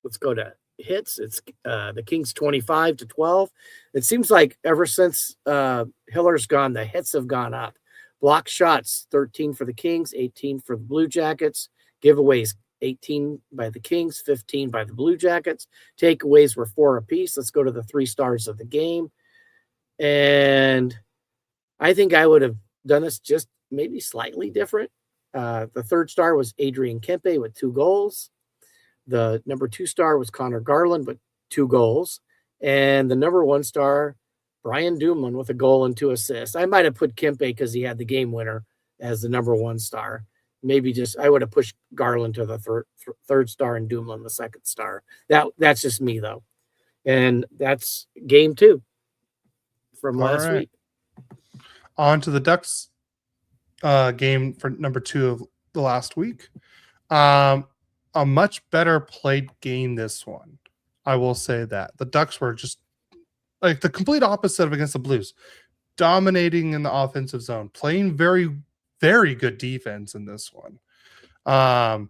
let's go to hits. It's the Kings 25-12. It seems like ever since Hiller's gone, the hits have gone up. Block shots, 13 for the Kings, 18 for the Blue Jackets. Giveaways, 18 by the Kings, 15 by the Blue Jackets. Takeaways were 4 apiece. Let's go to the 3 stars of the game. And I think I would have done this just maybe slightly different. The 3rd star was Adrian Kempe with 2 goals. The number 2 star was Connor Garland with 2 goals. And the number 1 star, Brian Dumoulin, with a goal and 2 assists. I might have put Kempe because he had the game winner as the number 1 star. maybe I would have pushed Garland to the third star and Dumoulin the second star. That's just me though. And that's game 2 from last week. On to the Ducks game for number 2 of the last week. A much better played game this one. I will say that. The Ducks were just like the complete opposite of against the Blues. Dominating in the offensive zone, playing very, very good defense in this one. Like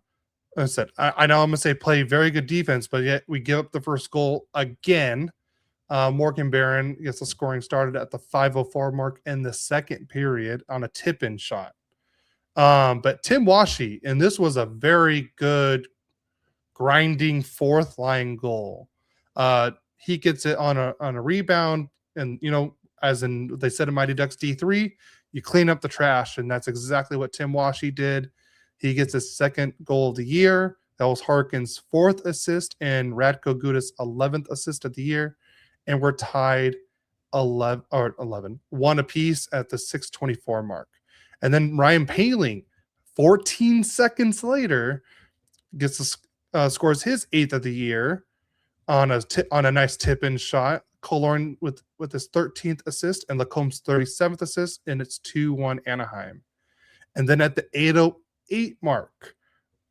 I said, I know I'm going to say play very good defense, but yet we give up the first goal again. Morgan Barron gets the scoring started at the 5:04 mark in the second period on a tip-in shot. But Tim Washi, and this was a very good grinding fourth line goal. He gets it on a rebound, and as in they said in Mighty Ducks D3, you clean up the trash, and that's exactly what Tim Washi did. He gets his second goal of the year. That was Harkin's 4th assist and Radko Gudas' 11th assist of the year, and we're tied 1 apiece at the 6:24 mark. And then Ryan Poehling, 14 seconds later, scores his 8th of the year on a nice tip-in shot. Killorn with his 13th assist and Lacombe's 37th assist, and it's 2-1 Anaheim. And then at the 8:08 mark,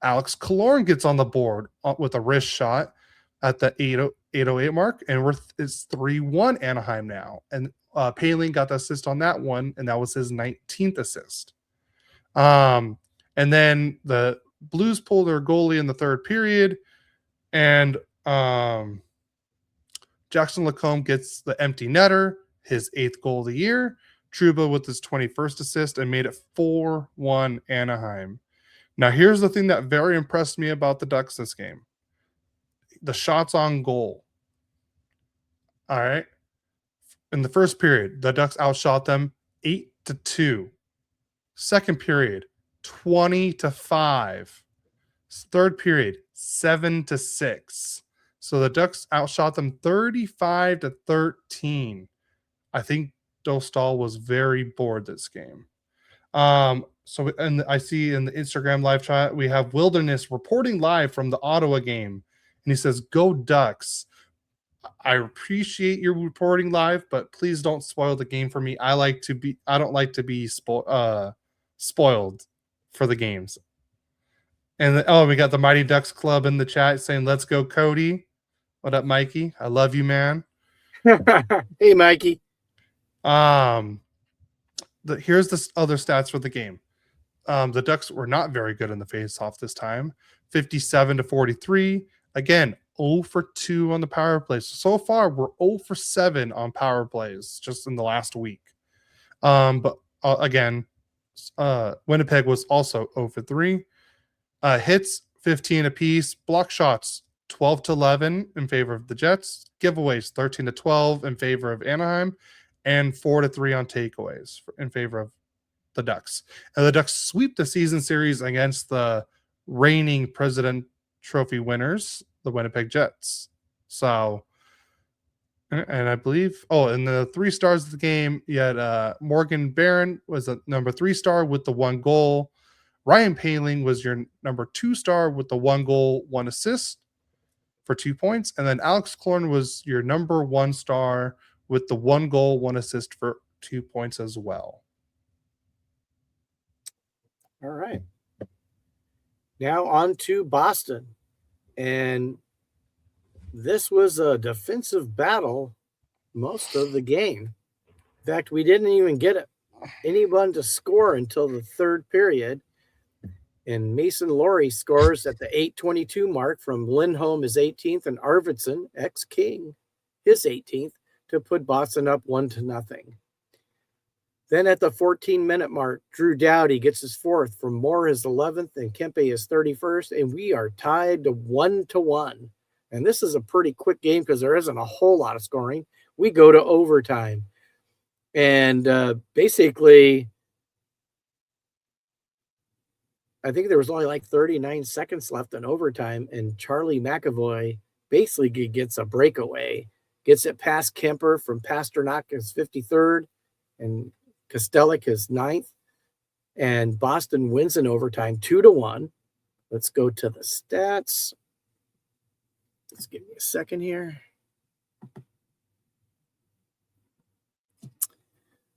Alex Killorn gets on the board with a wrist shot at the 8:08 mark, and it's 3-1 Anaheim now. And Poehling got the assist on that one, and that was his 19th assist. And then the Blues pull their goalie in the third period, and Jackson Lacombe gets the empty netter, his 8th goal of the year. Trouba with his 21st assist, and made it 4-1 Anaheim. Now, here's the thing that very impressed me about the Ducks this game. The shots on goal. All right. In the first period, the Ducks outshot them 8-2. Second period, 20-5. Third period, 7-6. So the Ducks outshot them 35-13. I think Dostal was very bored this game. And I see in the Instagram live chat, we have Wilderness reporting live from the Ottawa game. And he says, "Go Ducks." I appreciate your reporting live, but please don't spoil the game for me. I don't like to be spoiled for the games. And we got the Mighty Ducks Club in the chat saying, "Let's go, Cody." What up, Mikey? I love you, man. Hey, Mikey. Here's the other stats for the game. The Ducks were not very good in the face-off this time. 57-43. Again, 0 for 2 on the power play. So far, we're 0 for 7 on power plays just in the last week. But again, Winnipeg was also 0 for 3. Hits, 15 apiece. Block shots, 12-11 in favor of the Jets. Giveaways, 13-12 in favor of Anaheim. And 4-3 on takeaways in favor of the Ducks. And the Ducks sweep the season series against the reigning President Trophy winners, the Winnipeg Jets. So, and I believe, and the 3 stars of the game, you had Morgan Barron was a number 3 star with the 1 goal. Ryan Poehling was your number 2 star with the 1 goal, 1 assist for 2 points. And then Alex Killorn was your number 1 star with the 1 goal, 1 assist for 2 points as well. All right. Now on to Boston. And this was a defensive battle most of the game. In fact, we didn't even get anyone to score until the third period. And Mason Laurie scores at the 8:22 mark from Lindholm, his 18th, and Arvidsson, ex-King, his 18th, to put Boston up 1-0. Then at the 14-minute mark, Drew Doughty gets his 4th from Moore, his 11th, and Kempe his 31st, and we are tied to 1-1. And this is a pretty quick game because there isn't a whole lot of scoring. We go to overtime. And basically, I think there was only like 39 seconds left in overtime, and Charlie McAvoy basically gets a breakaway, gets it past Kemper from Pasternak, his 53rd, and Kostelic his 9th, And Boston wins in overtime 2-1. Let's go to the stats. Let's give me a second here.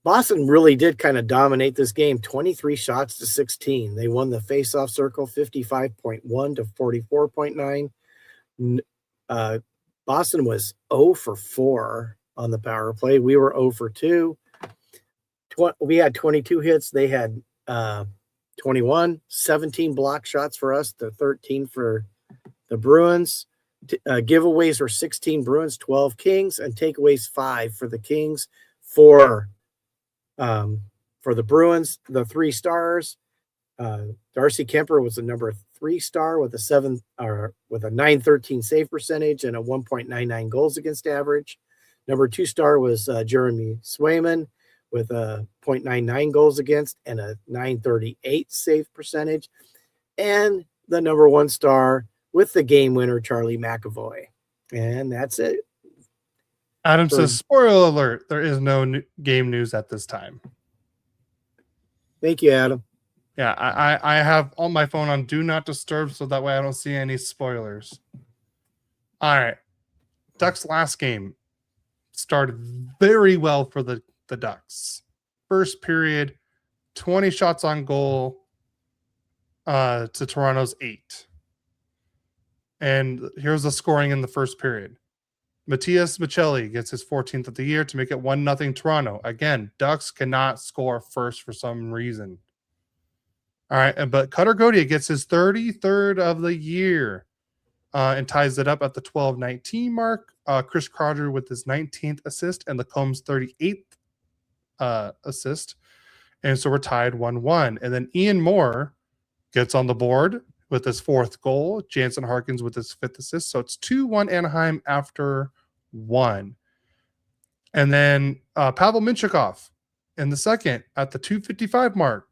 Boston really did kind of dominate this game, 23 shots to 16. They won the faceoff circle 55.1 to 44.9. Boston was 0 for 4 on the power play. We were 0 for 2. We had 22 hits. They had 21, 17 block shots for us, the 13 for the Bruins. Giveaways were 16 Bruins, 12 Kings, and takeaways 5 for the Kings. For the Bruins, the 3 stars. Darcy Kemper was the number 3 star with a 913 save percentage and a 1.99 goals against average. Number 2 star was Jeremy Swayman with a 0.99 goals against and a 938 save percentage. And the number 1 star with the game winner, Charlie McAvoy. And that's it. Adam says, spoiler alert, there is no game news at this time. Thank you, Adam. Yeah, I have on my phone on Do Not Disturb, so that way I don't see any spoilers. All right. Ducks last game started very well for the Ducks. First period, 20 shots on goal to Toronto's 8. And here's the scoring in the first period. Matias Michelli gets his 14th of the year to make it 1-0 Toronto. Again, Ducks cannot score first for some reason. All right, but Cutter Gauthier gets his 33rd of the year and ties it up at the 12-19 mark. Chris Kreider with his 19th assist and Lacomb's 38th assist. And so we're tied 1-1. And then Ian Moore gets on the board with his 4th goal. Jansen Harkins with his 5th assist. So it's 2-1 Anaheim after 1. And then Pavel Mintyukov in the second at the 2:55 mark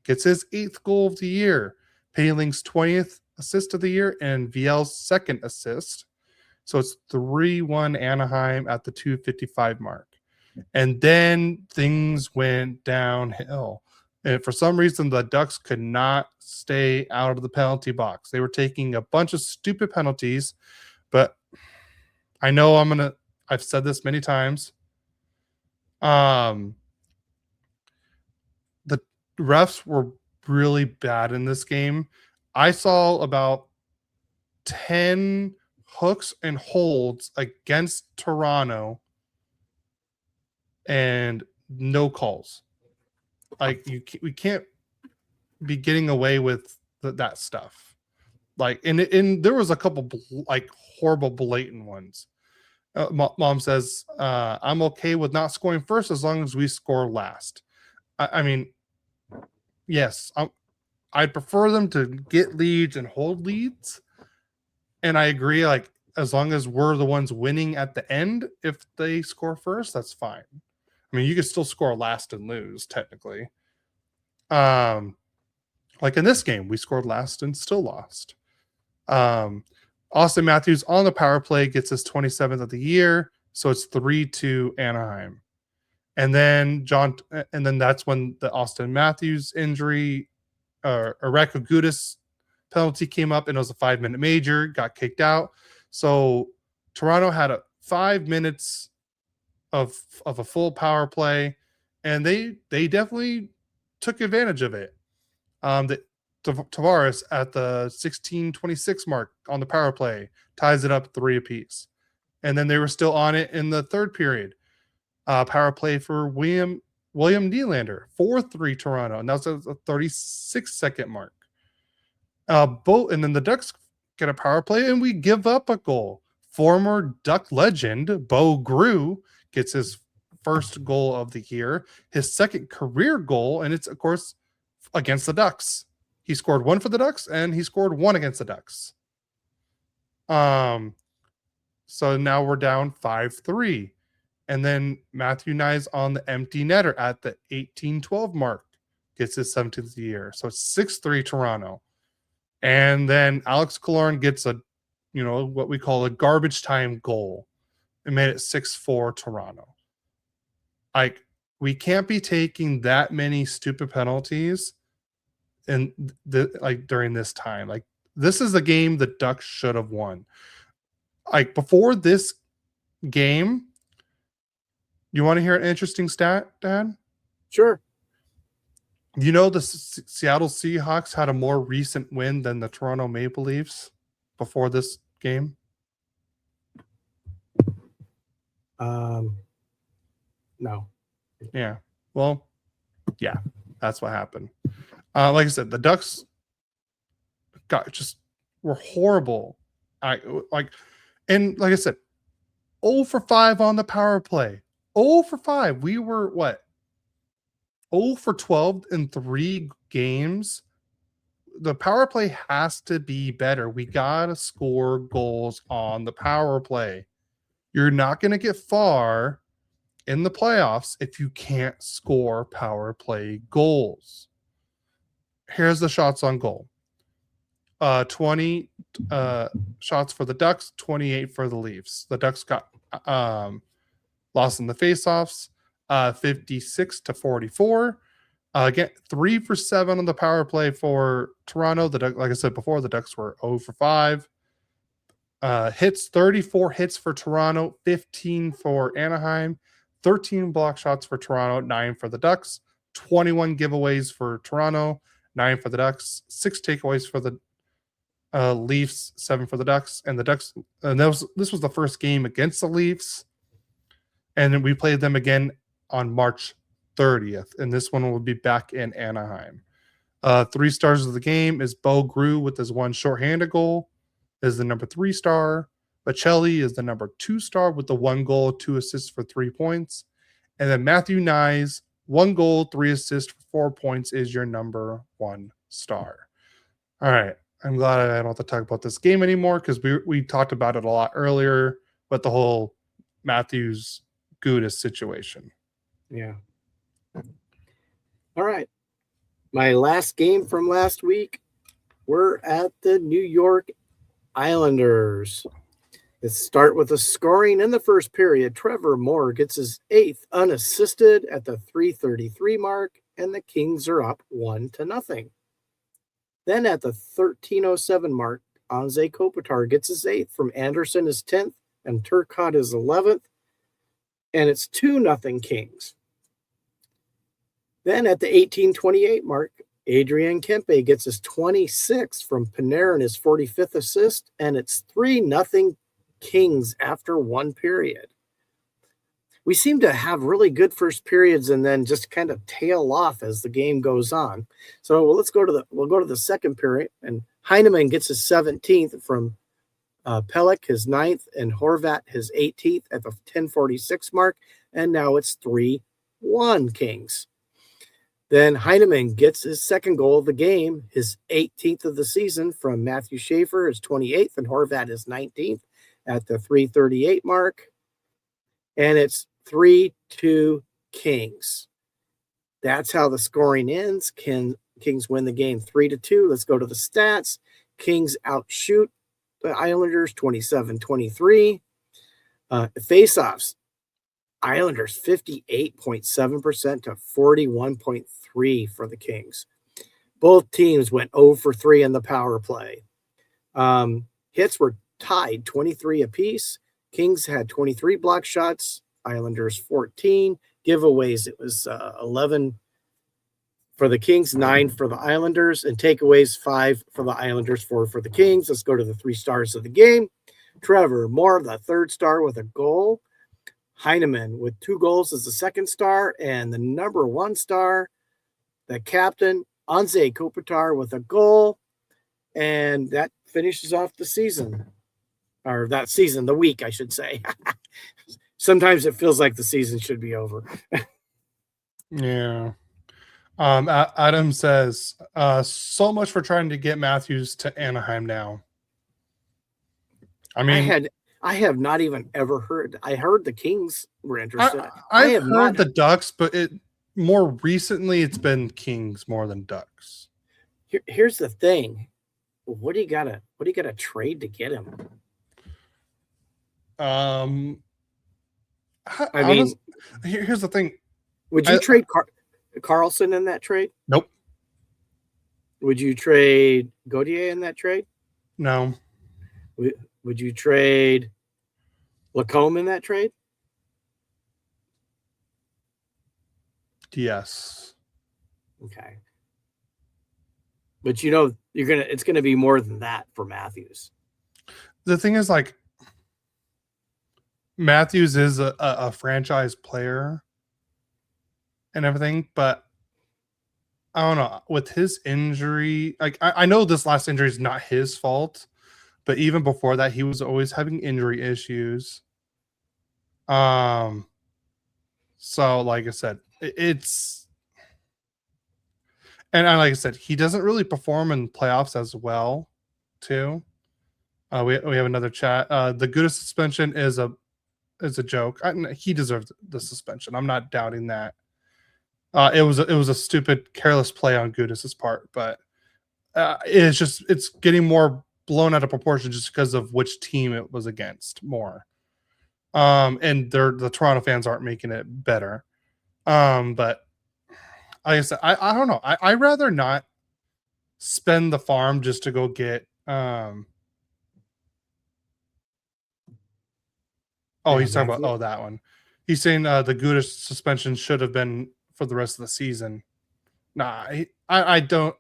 gets his 8th goal of the year. Paling's 20th assist of the year and VL's 2nd assist. So it's 3-1 Anaheim at the 2:55 mark. And then things went downhill. And for some reason, the Ducks could not stay out of the penalty box. They were taking a bunch of stupid penalties, but I know I've said this many times. The refs were really bad in this game. I saw about 10 hooks and holds against Toronto and no calls. We can't be getting away with that stuff. And there was a couple horrible blatant ones. Mom says, I'm okay with not scoring first as long as we score last. I mean, yes, I'd prefer them to get leads and hold leads. And I agree, as long as we're the ones winning at the end, if they score first, that's fine. I mean, you could still score last and lose, technically. Like in this game, we scored last and still lost. Auston Matthews on the power play gets his 27th of the year, so it's 3-2 Anaheim. And then that's when the Auston Matthews injury, Radko Gudas penalty came up, and it was a 5-minute major, got kicked out. So Toronto had 5 minutes of a full power play, and they definitely took advantage of it. Tavares at the 16:26 mark on the power play ties it up 3 apiece. And then they were still on it in the third period. Power play for William Nylander, 4-3 Toronto, and that was a 36-second mark. And then the Ducks get a power play, and we give up a goal. Former Duck legend Bo Grew gets his first goal of the year, his 2nd career goal, and it's, of course, against the Ducks. He scored 1 for the Ducks, and he scored 1 against the Ducks. So now we're down 5-3. And then Matthew Nyes on the empty netter at the 18-12 mark gets his 17th of the year. So it's 6-3 Toronto. And then Alex Killorn gets what we call a garbage time goal. It made it 6-4 Toronto. We can't be taking that many stupid penalties during this time. Like, this is the game the Ducks should have won. Like, before this game, you want to hear an interesting stat, Dad? Sure. You know, the Seattle Seahawks had a more recent win than the Toronto Maple Leafs before this game. No. Yeah. Well, yeah, that's what happened. Like I said, the Ducks were horrible. And like I said, 0 for 5 on the power play. 0 for 5. We were what? 0 for 12 in 3 games. The power play has to be better. We got to score goals on the power play. You're not going to get far in the playoffs if you can't score power play goals. Here's the shots on goal. 20 shots for the Ducks, 28 for the Leafs. The Ducks got lost in the faceoffs, 56 to 44. Again, 3 for 7 on the power play for Toronto. Like I said before, the Ducks were 0 for 5. Hits, 34 hits for Toronto, 15 for Anaheim, 13 block shots for Toronto, 9 for the Ducks, 21 giveaways for Toronto, 9 for the Ducks, 6 takeaways for the Leafs, 7 for the Ducks. And the Ducks, and this was the first game against the Leafs. And then we played them again on March 30th. And this one will be back in Anaheim. 3 stars of the game is Bo Grew with his 1 shorthanded goal, is the number 3 star. Bocelli is the number 2 star with the 1 goal, 2 assists for 3 points. And then Matthew Nyes, 1 goal, 3 assists for 4 points is your number 1 star. All right. I'm glad I don't have to talk about this game anymore because we talked about it a lot earlier, but the whole Matthews Gudas situation. Yeah. All right. My last game from last week, we're at the New York Islanders. Let's start with the scoring in the first period. Trevor Moore gets his 8th unassisted at the 3:33 mark, and the Kings are up 1-0. Then at the 13:07 mark, Anze Kopitar gets his 8th from Anderson, his 10th, and Turcotte his 11th, and it's 2-0 Kings. Then at the 18:28 mark, Adrian Kempe gets his 26th from Panarin, his 45th assist, and it's 3-0 Kings after 1 period. We seem to have really good first periods and then just kind of tail off as the game goes on. So we'll go to the second period, and Heineman gets his 17th from Pelech, his 9th, and Horvat his 18th at the 10:46 mark, and now it's 3-1 Kings. Then Heineman gets his 2nd goal of the game, his 18th of the season from Matthew Schaefer, his 28th, and Horvat his 19th at the 3:38 mark. And it's 3-2 Kings. That's how the scoring ends. Kings win the game 3-2. Let's go to the stats. Kings outshoot the Islanders 27-23. Faceoffs. Islanders 58.7% to 41.3 for the Kings. Both teams went 0 for 3 in the power play. Hits were tied 23 apiece. Kings had 23 block shots, Islanders 14. Giveaways, it was 11 for the Kings, 9 for the Islanders, and takeaways 5 for the Islanders, 4 for the Kings. Let's go to the 3 stars of the game. Trevor Moore, the 3rd star with a goal. Heineman with 2 goals as the 2nd star, and the number 1 star, the captain, Anze Kopitar with a goal, and that finishes off the season. Or that season, the week, I should say. Sometimes it feels like the season should be over. Yeah. Adam says, so much for trying to get Matthews to Anaheim now. I mean, I have not even ever heard. I heard the Kings were interested. I've heard the Ducks, but more recently it's been Kings more than Ducks. Here's the thing. What do you gotta trade to get him? Here's the thing. Would you trade Carlsson in that trade? Nope. Would you trade Gauthier in that trade? No. Would you trade Lacombe in that trade? Yes. Okay. But you know it's gonna be more than that for Matthews. The thing is, like, Matthews is a franchise player and everything, but I don't know, with his injury, like I know this last injury is not his fault, but even before that, he was always having injury issues. So like I said, it's, and like I said, he doesn't really perform in playoffs as well, too. We have another chat. The Gudas suspension is a joke. He deserved the suspension. I'm not doubting that. It was a stupid, careless play on Gudas's part, but it's getting more blown out of proportion just because of which team it was against more. And the Toronto fans aren't making it better. But like I said, I don't know. I'd rather not spend the farm just to go get he's talking about that one. He's saying the Gudas suspension should have been for the rest of the season. Nah, I don't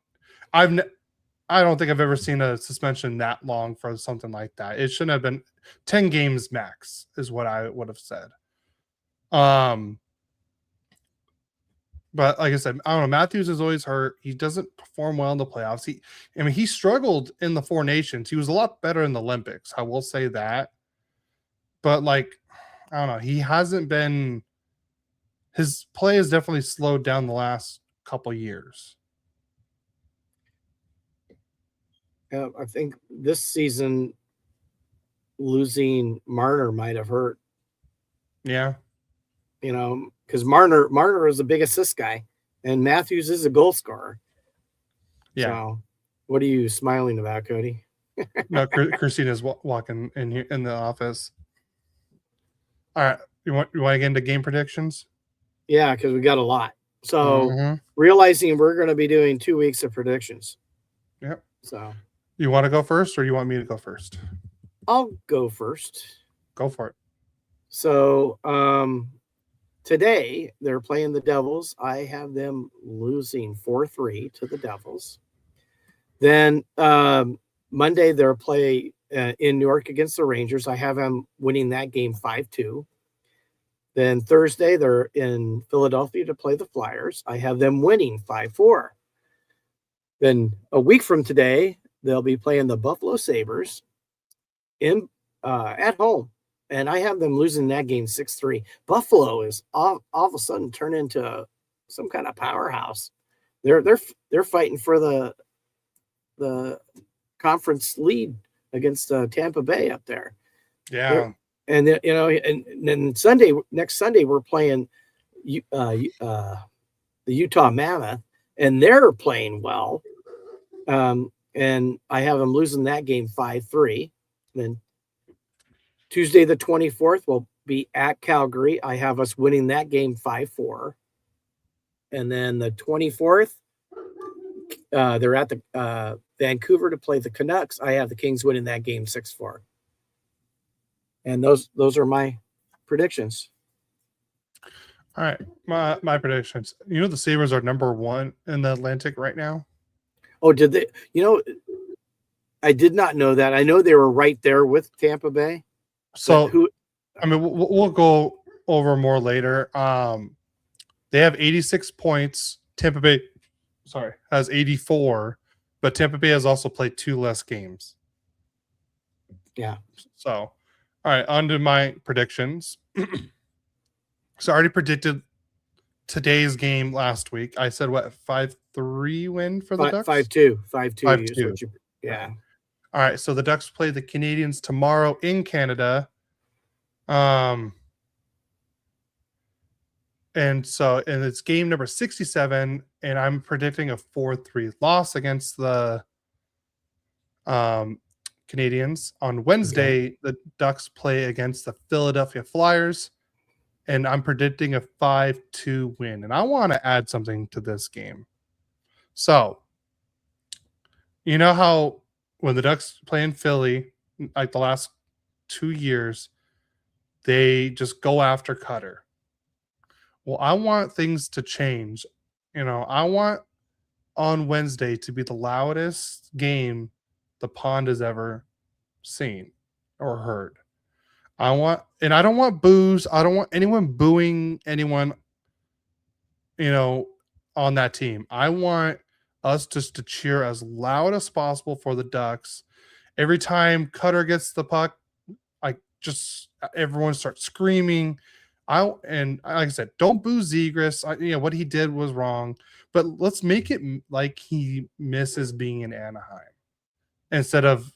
think I've ever seen a suspension that long for something like that. It shouldn't have been 10 games max is what I would have said. But like I said, I don't know. Matthews is always hurt. He doesn't perform well in the playoffs. He struggled in the Four Nations. He was a lot better in the Olympics. I will say that. But like, I don't know. He hasn't been. His play has definitely slowed down the last couple years. I think this season losing Marner might have hurt. Yeah. You know, because Marner is a big assist guy, and Matthews is a goal scorer. Yeah. So, what are you smiling about, Cody? No, Christina's walking in here in the office. All right, you want to get into game predictions? Yeah, because we got a lot. So realizing we're going to be doing 2 weeks of predictions. Yep. So you want to go first, or you want me to go first? I'll go first. Go for it. So today they're playing the Devils. I have them losing 4-3 to the Devils. Then Monday they're playing in New York against the Rangers. I have them winning that game 5-2. Then Thursday they're in Philadelphia to play the Flyers. I have them winning 5-4. Then a week from today they'll be playing the Buffalo Sabres in at home. And I have them losing that game 6-3. Buffalo is all of a sudden turned into some kind of powerhouse. They're fighting for the conference lead against Tampa Bay up there. Yeah. And then next Sunday we're playing the Utah Mammoth, and they're playing well. And I have them losing that game 5-3. Then Tuesday the 24th will be at Calgary. I have us winning that game 5-4. And then the 24th, they're at the Vancouver to play the Canucks. I have the Kings winning that game 6-4. And those are my predictions. All right, my predictions. You know, the Sabres are number 1 in the Atlantic right now. Oh, did they? You know, I did not know that. I know they were right there with Tampa Bay. So, we'll go over more later. They have 86 points. Tampa Bay, has 84, but Tampa Bay has also played 2 less games. Yeah. So, all right, on to my predictions. So I already predicted today's game last week. I said, what, 5-3 win for the Ducks? 5-2. 5-2. Yeah. All right, so the Ducks play the Canadiens tomorrow in Canada. And it's game number 67, and I'm predicting a 4-3 loss against the Canadiens. On Wednesday, the Ducks play against the Philadelphia Flyers, and I'm predicting a 5-2 win. And I want to add something to this game. So You know how when the Ducks play in Philly, like the last 2 years, they just go after Cutter. Well, I want things to change. I want on Wednesday to be the loudest game the pond has ever seen or heard. I don't want boos. I don't want anyone booing anyone, on that team. I want us just to cheer as loud as possible for the Ducks. Every time Cutter gets the puck, just everyone starts screaming. And like I said, don't boo Zegras. What he did was wrong, but let's make it like he misses being in Anaheim instead of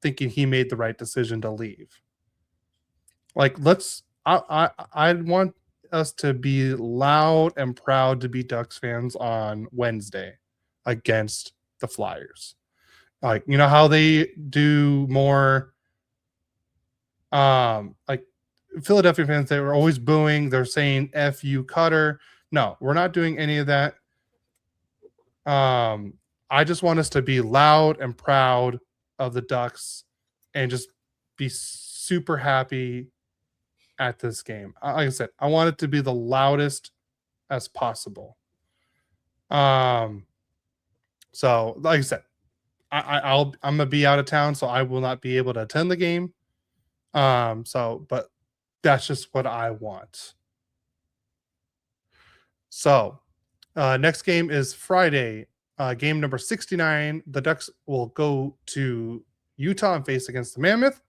thinking he made the right decision to leave. I want us to be loud and proud to be Ducks fans on Wednesday against the Flyers. How they do more like Philadelphia fans, they were always booing. They're saying F you Cutter. No, we're not doing any of that. I just want us to be loud and proud of the Ducks and just be super happy at this game. Like I said, I want it to be the loudest as possible. So like I said, I'm gonna be out of town, so I will not be able to attend the game. But that's just what I want. So, next game is Friday, game number 69. The Ducks will go to Utah and face against the Mammoth.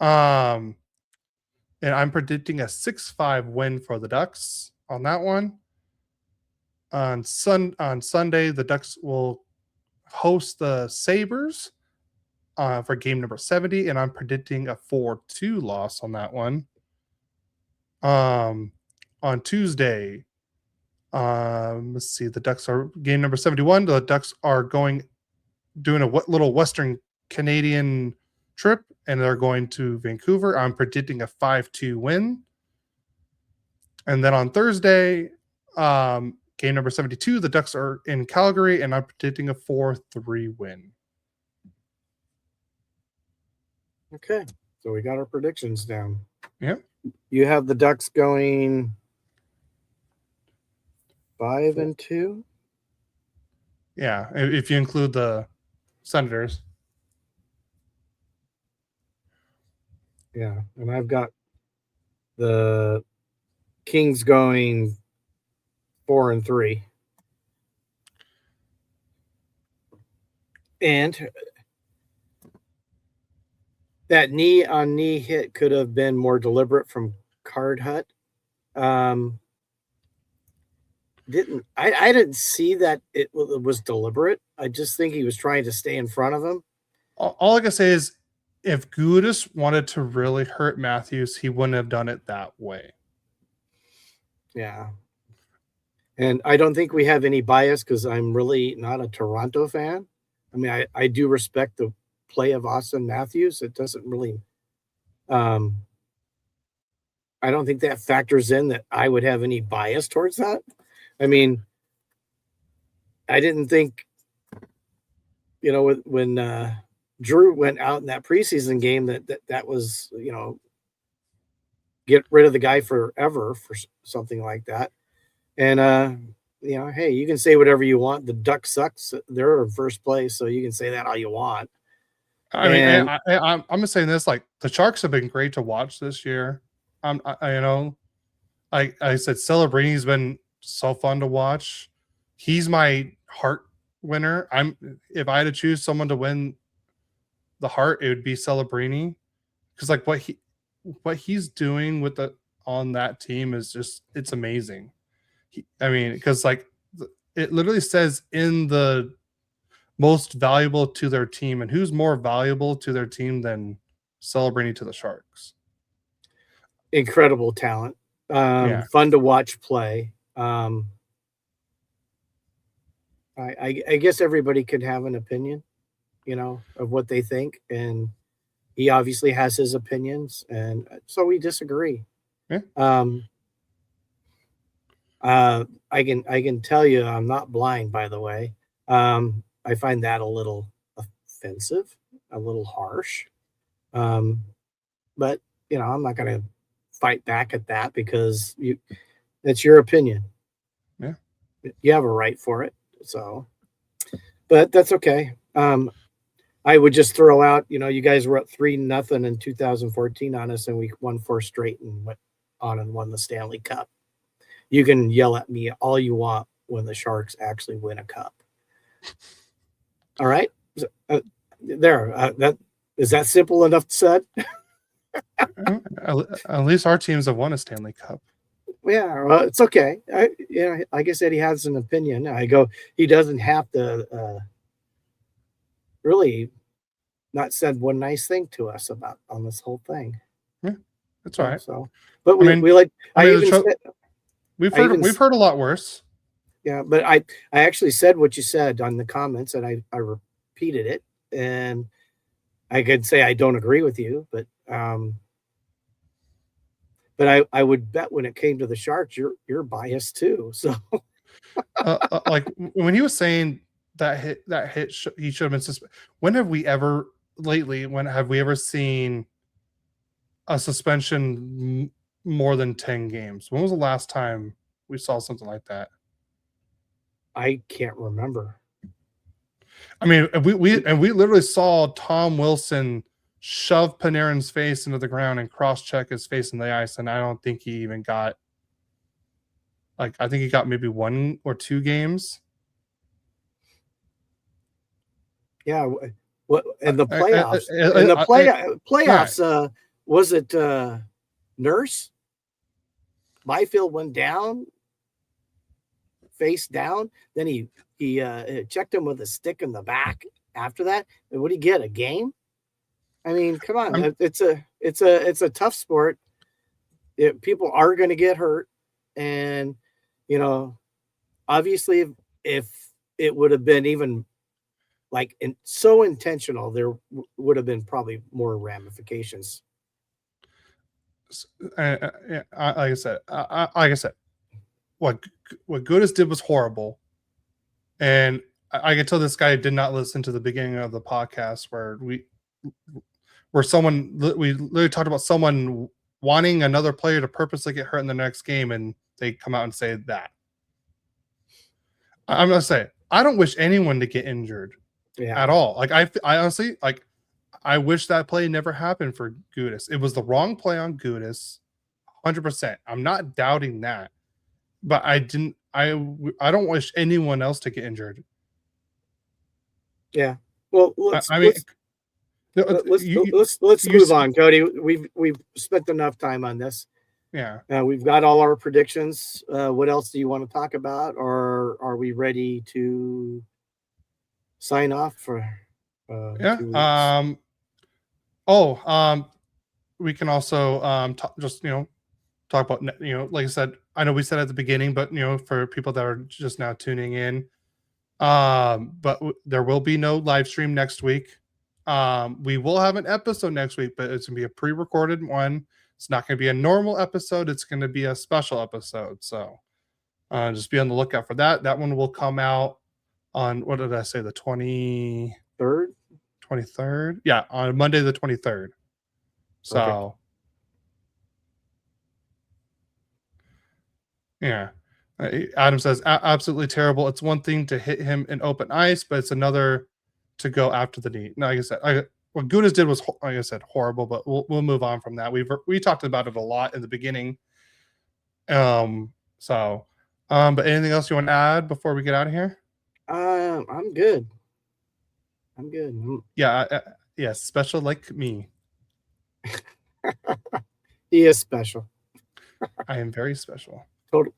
And I'm predicting a 6-5 win for the Ducks on that one. On Sunday, the Ducks will host the Sabres for game number 70, and I'm predicting a 4-2 loss on that one. On Tuesday, let's see, the Ducks are game number 71. The Ducks are doing a little Western Canadian trip, and they're going to Vancouver. I'm predicting a 5-2 win. And then on Thursday, game number 72, the Ducks are in Calgary, and I'm predicting a 4-3 win. Okay, so we got our predictions down. Yep. You have the Ducks going 5-2. Yeah, if you include the Senators. Yeah, and I've got the Kings going 4-3. And that knee-on-knee hit could have been more deliberate from Card Hut. I didn't see that it was deliberate. I just think he was trying to stay in front of him. All I can say is, if Gudas wanted to really hurt Matthews, he wouldn't have done it that way. Yeah. And I don't think we have any bias because I'm really not a Toronto fan. I mean, I do respect the play of Auston Matthews. It doesn't really I don't think that factors in that I would have any bias towards that. I mean, I didn't think, when Drew went out in that preseason game that was, get rid of the guy forever for something like that. And, hey, you can say whatever you want. The Ducks sucks. They're in first place, so you can say that all you want. I'm just saying this, like, the Sharks have been great to watch this year. I said Celebrini's been so fun to watch. He's my heart winner. If I had to choose someone to win the heart, it would be Celebrini, because like what he's doing on that team is just, it's amazing. Because like it literally says in the most valuable to their team, and who's more valuable to their team than Celebrini to the Sharks? Incredible talent. Fun to watch play. I guess everybody could have an opinion, of what they think, and he obviously has his opinions, and so we disagree. Yeah. I can tell you I'm not blind, by the way. I find that a little offensive, a little harsh. But I'm not going to fight back at that because it's your opinion. Yeah. You have a right for it. So, but that's okay. I would just throw out, you guys were up 3-0 in 2014 on us, and we won 4 straight and went on and won the Stanley Cup. You can yell at me all you want when the Sharks actually win a cup. All right, that is that simple enough said. At least our teams have won a Stanley Cup. Yeah, well, it's okay. Like I said, he has an opinion. I go, he doesn't have to really not said one nice thing to us about on this whole thing. Yeah, that's all right. So, but we like. We've heard a lot worse. Yeah, but I actually said what you said on the comments, and I repeated it, and I could say I don't agree with you, but I would bet when it came to the Sharks, you're biased too. So, like when he was saying that hit he should have been suspended. When have we ever seen a suspension more than 10 games? When was the last time we saw something like that? I can't remember. I mean, we literally saw Tom Wilson shove Panarin's face into the ground and cross-check his face in the ice, and I don't think he even got I think he got maybe 1 or 2 games. Yeah, what in the playoffs? In the playoffs, was it Nurse? Byfield went down, face down. Then he checked him with a stick in the back. After that, and what did he get? A game? I mean, come on, it's a tough sport. People are going to get hurt, and obviously, if it would have been even so intentional, there would have been probably more ramifications. Like I said, what Gudas did was horrible, and I can tell this guy did not listen to the beginning of the podcast where we literally talked about someone wanting another player to purposely get hurt in the next game, and they come out and say that. I'm gonna say I don't wish anyone to get injured at all. I honestly I wish that play never happened for Gudas. It was the wrong play on Gudas, 100%. I'm not doubting that, but I don't wish anyone else to get injured. Yeah. Well, let's move on, Cody. We've spent enough time on this. Yeah. We've got all our predictions. What else do you want to talk about, or are we ready to sign off for? We can also talk about like I said. I know we said at the beginning, but for people that are just now tuning in, but there will be no live stream next week. We will have an episode next week, but it's gonna be a pre-recorded one. It's not gonna be a normal episode. It's gonna be a special episode. So just be on the lookout for that. That one will come out on, what did I say, the 23rd? Yeah, on Monday the 23rd. So yeah. Adam says absolutely terrible. It's one thing to hit him in open ice, but it's another to go after the knee. No, like I said, what Gudas did was, like I said, horrible. But we'll move on from that. We talked about it a lot in the beginning. But anything else you want to add before we get out of here? I'm good. Yeah, special like me. He is special. I am very special.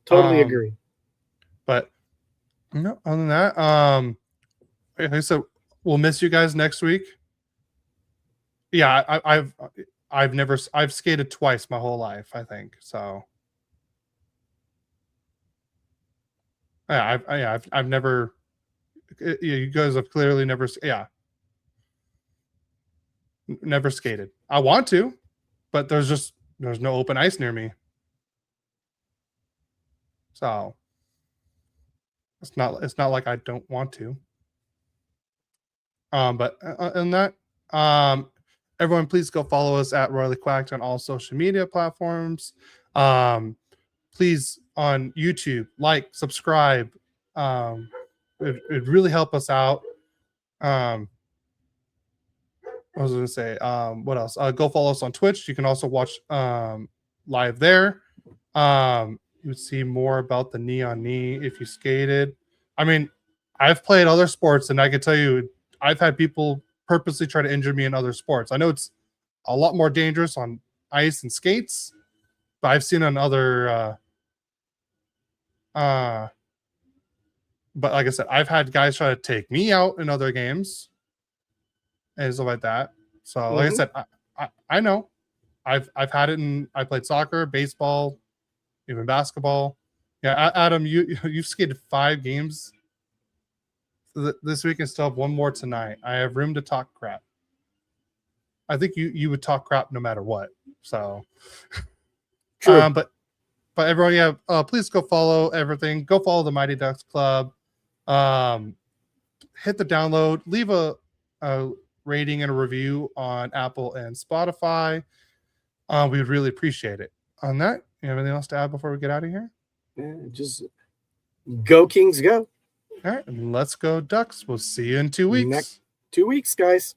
Totally agree. But other than that, like I said, we'll miss you guys next week. Yeah, I've skated twice my whole life, I think. So yeah, I've never. You guys have clearly never. Yeah, never skated. I want to, but there's no open ice near me. So it's not like I don't want to. But on that, everyone, please go follow us at Royally Quacked on all social media platforms. Please on YouTube, like, subscribe. It'd really help us out. What was I going to say? What else? Go follow us on Twitch. You can also watch live there. You would see more about the knee on knee if you skated. I mean, I've played other sports, and I can tell you, I've had people purposely try to injure me in other sports. I know it's a lot more dangerous on ice and skates, but I've seen on other. But like I said, I've had guys try to take me out in other games and stuff like that. So, like I said, I know. I've had it in. I played soccer, baseball, even basketball. Yeah, Adam, you've skated 5 games this week and still have 1 more tonight. I have room to talk crap. I think you would talk crap no matter what. So, True. But everyone, yeah, please go follow everything. Go follow the Mighty Ducks Club. Hit the download. Leave a rating and a review on Apple and Spotify. We would really appreciate it. On that, you have anything else to add before we get out of here? Yeah, just go Kings, go. All right, and let's go Ducks. We'll see you in 2 weeks. Next 2 weeks, guys.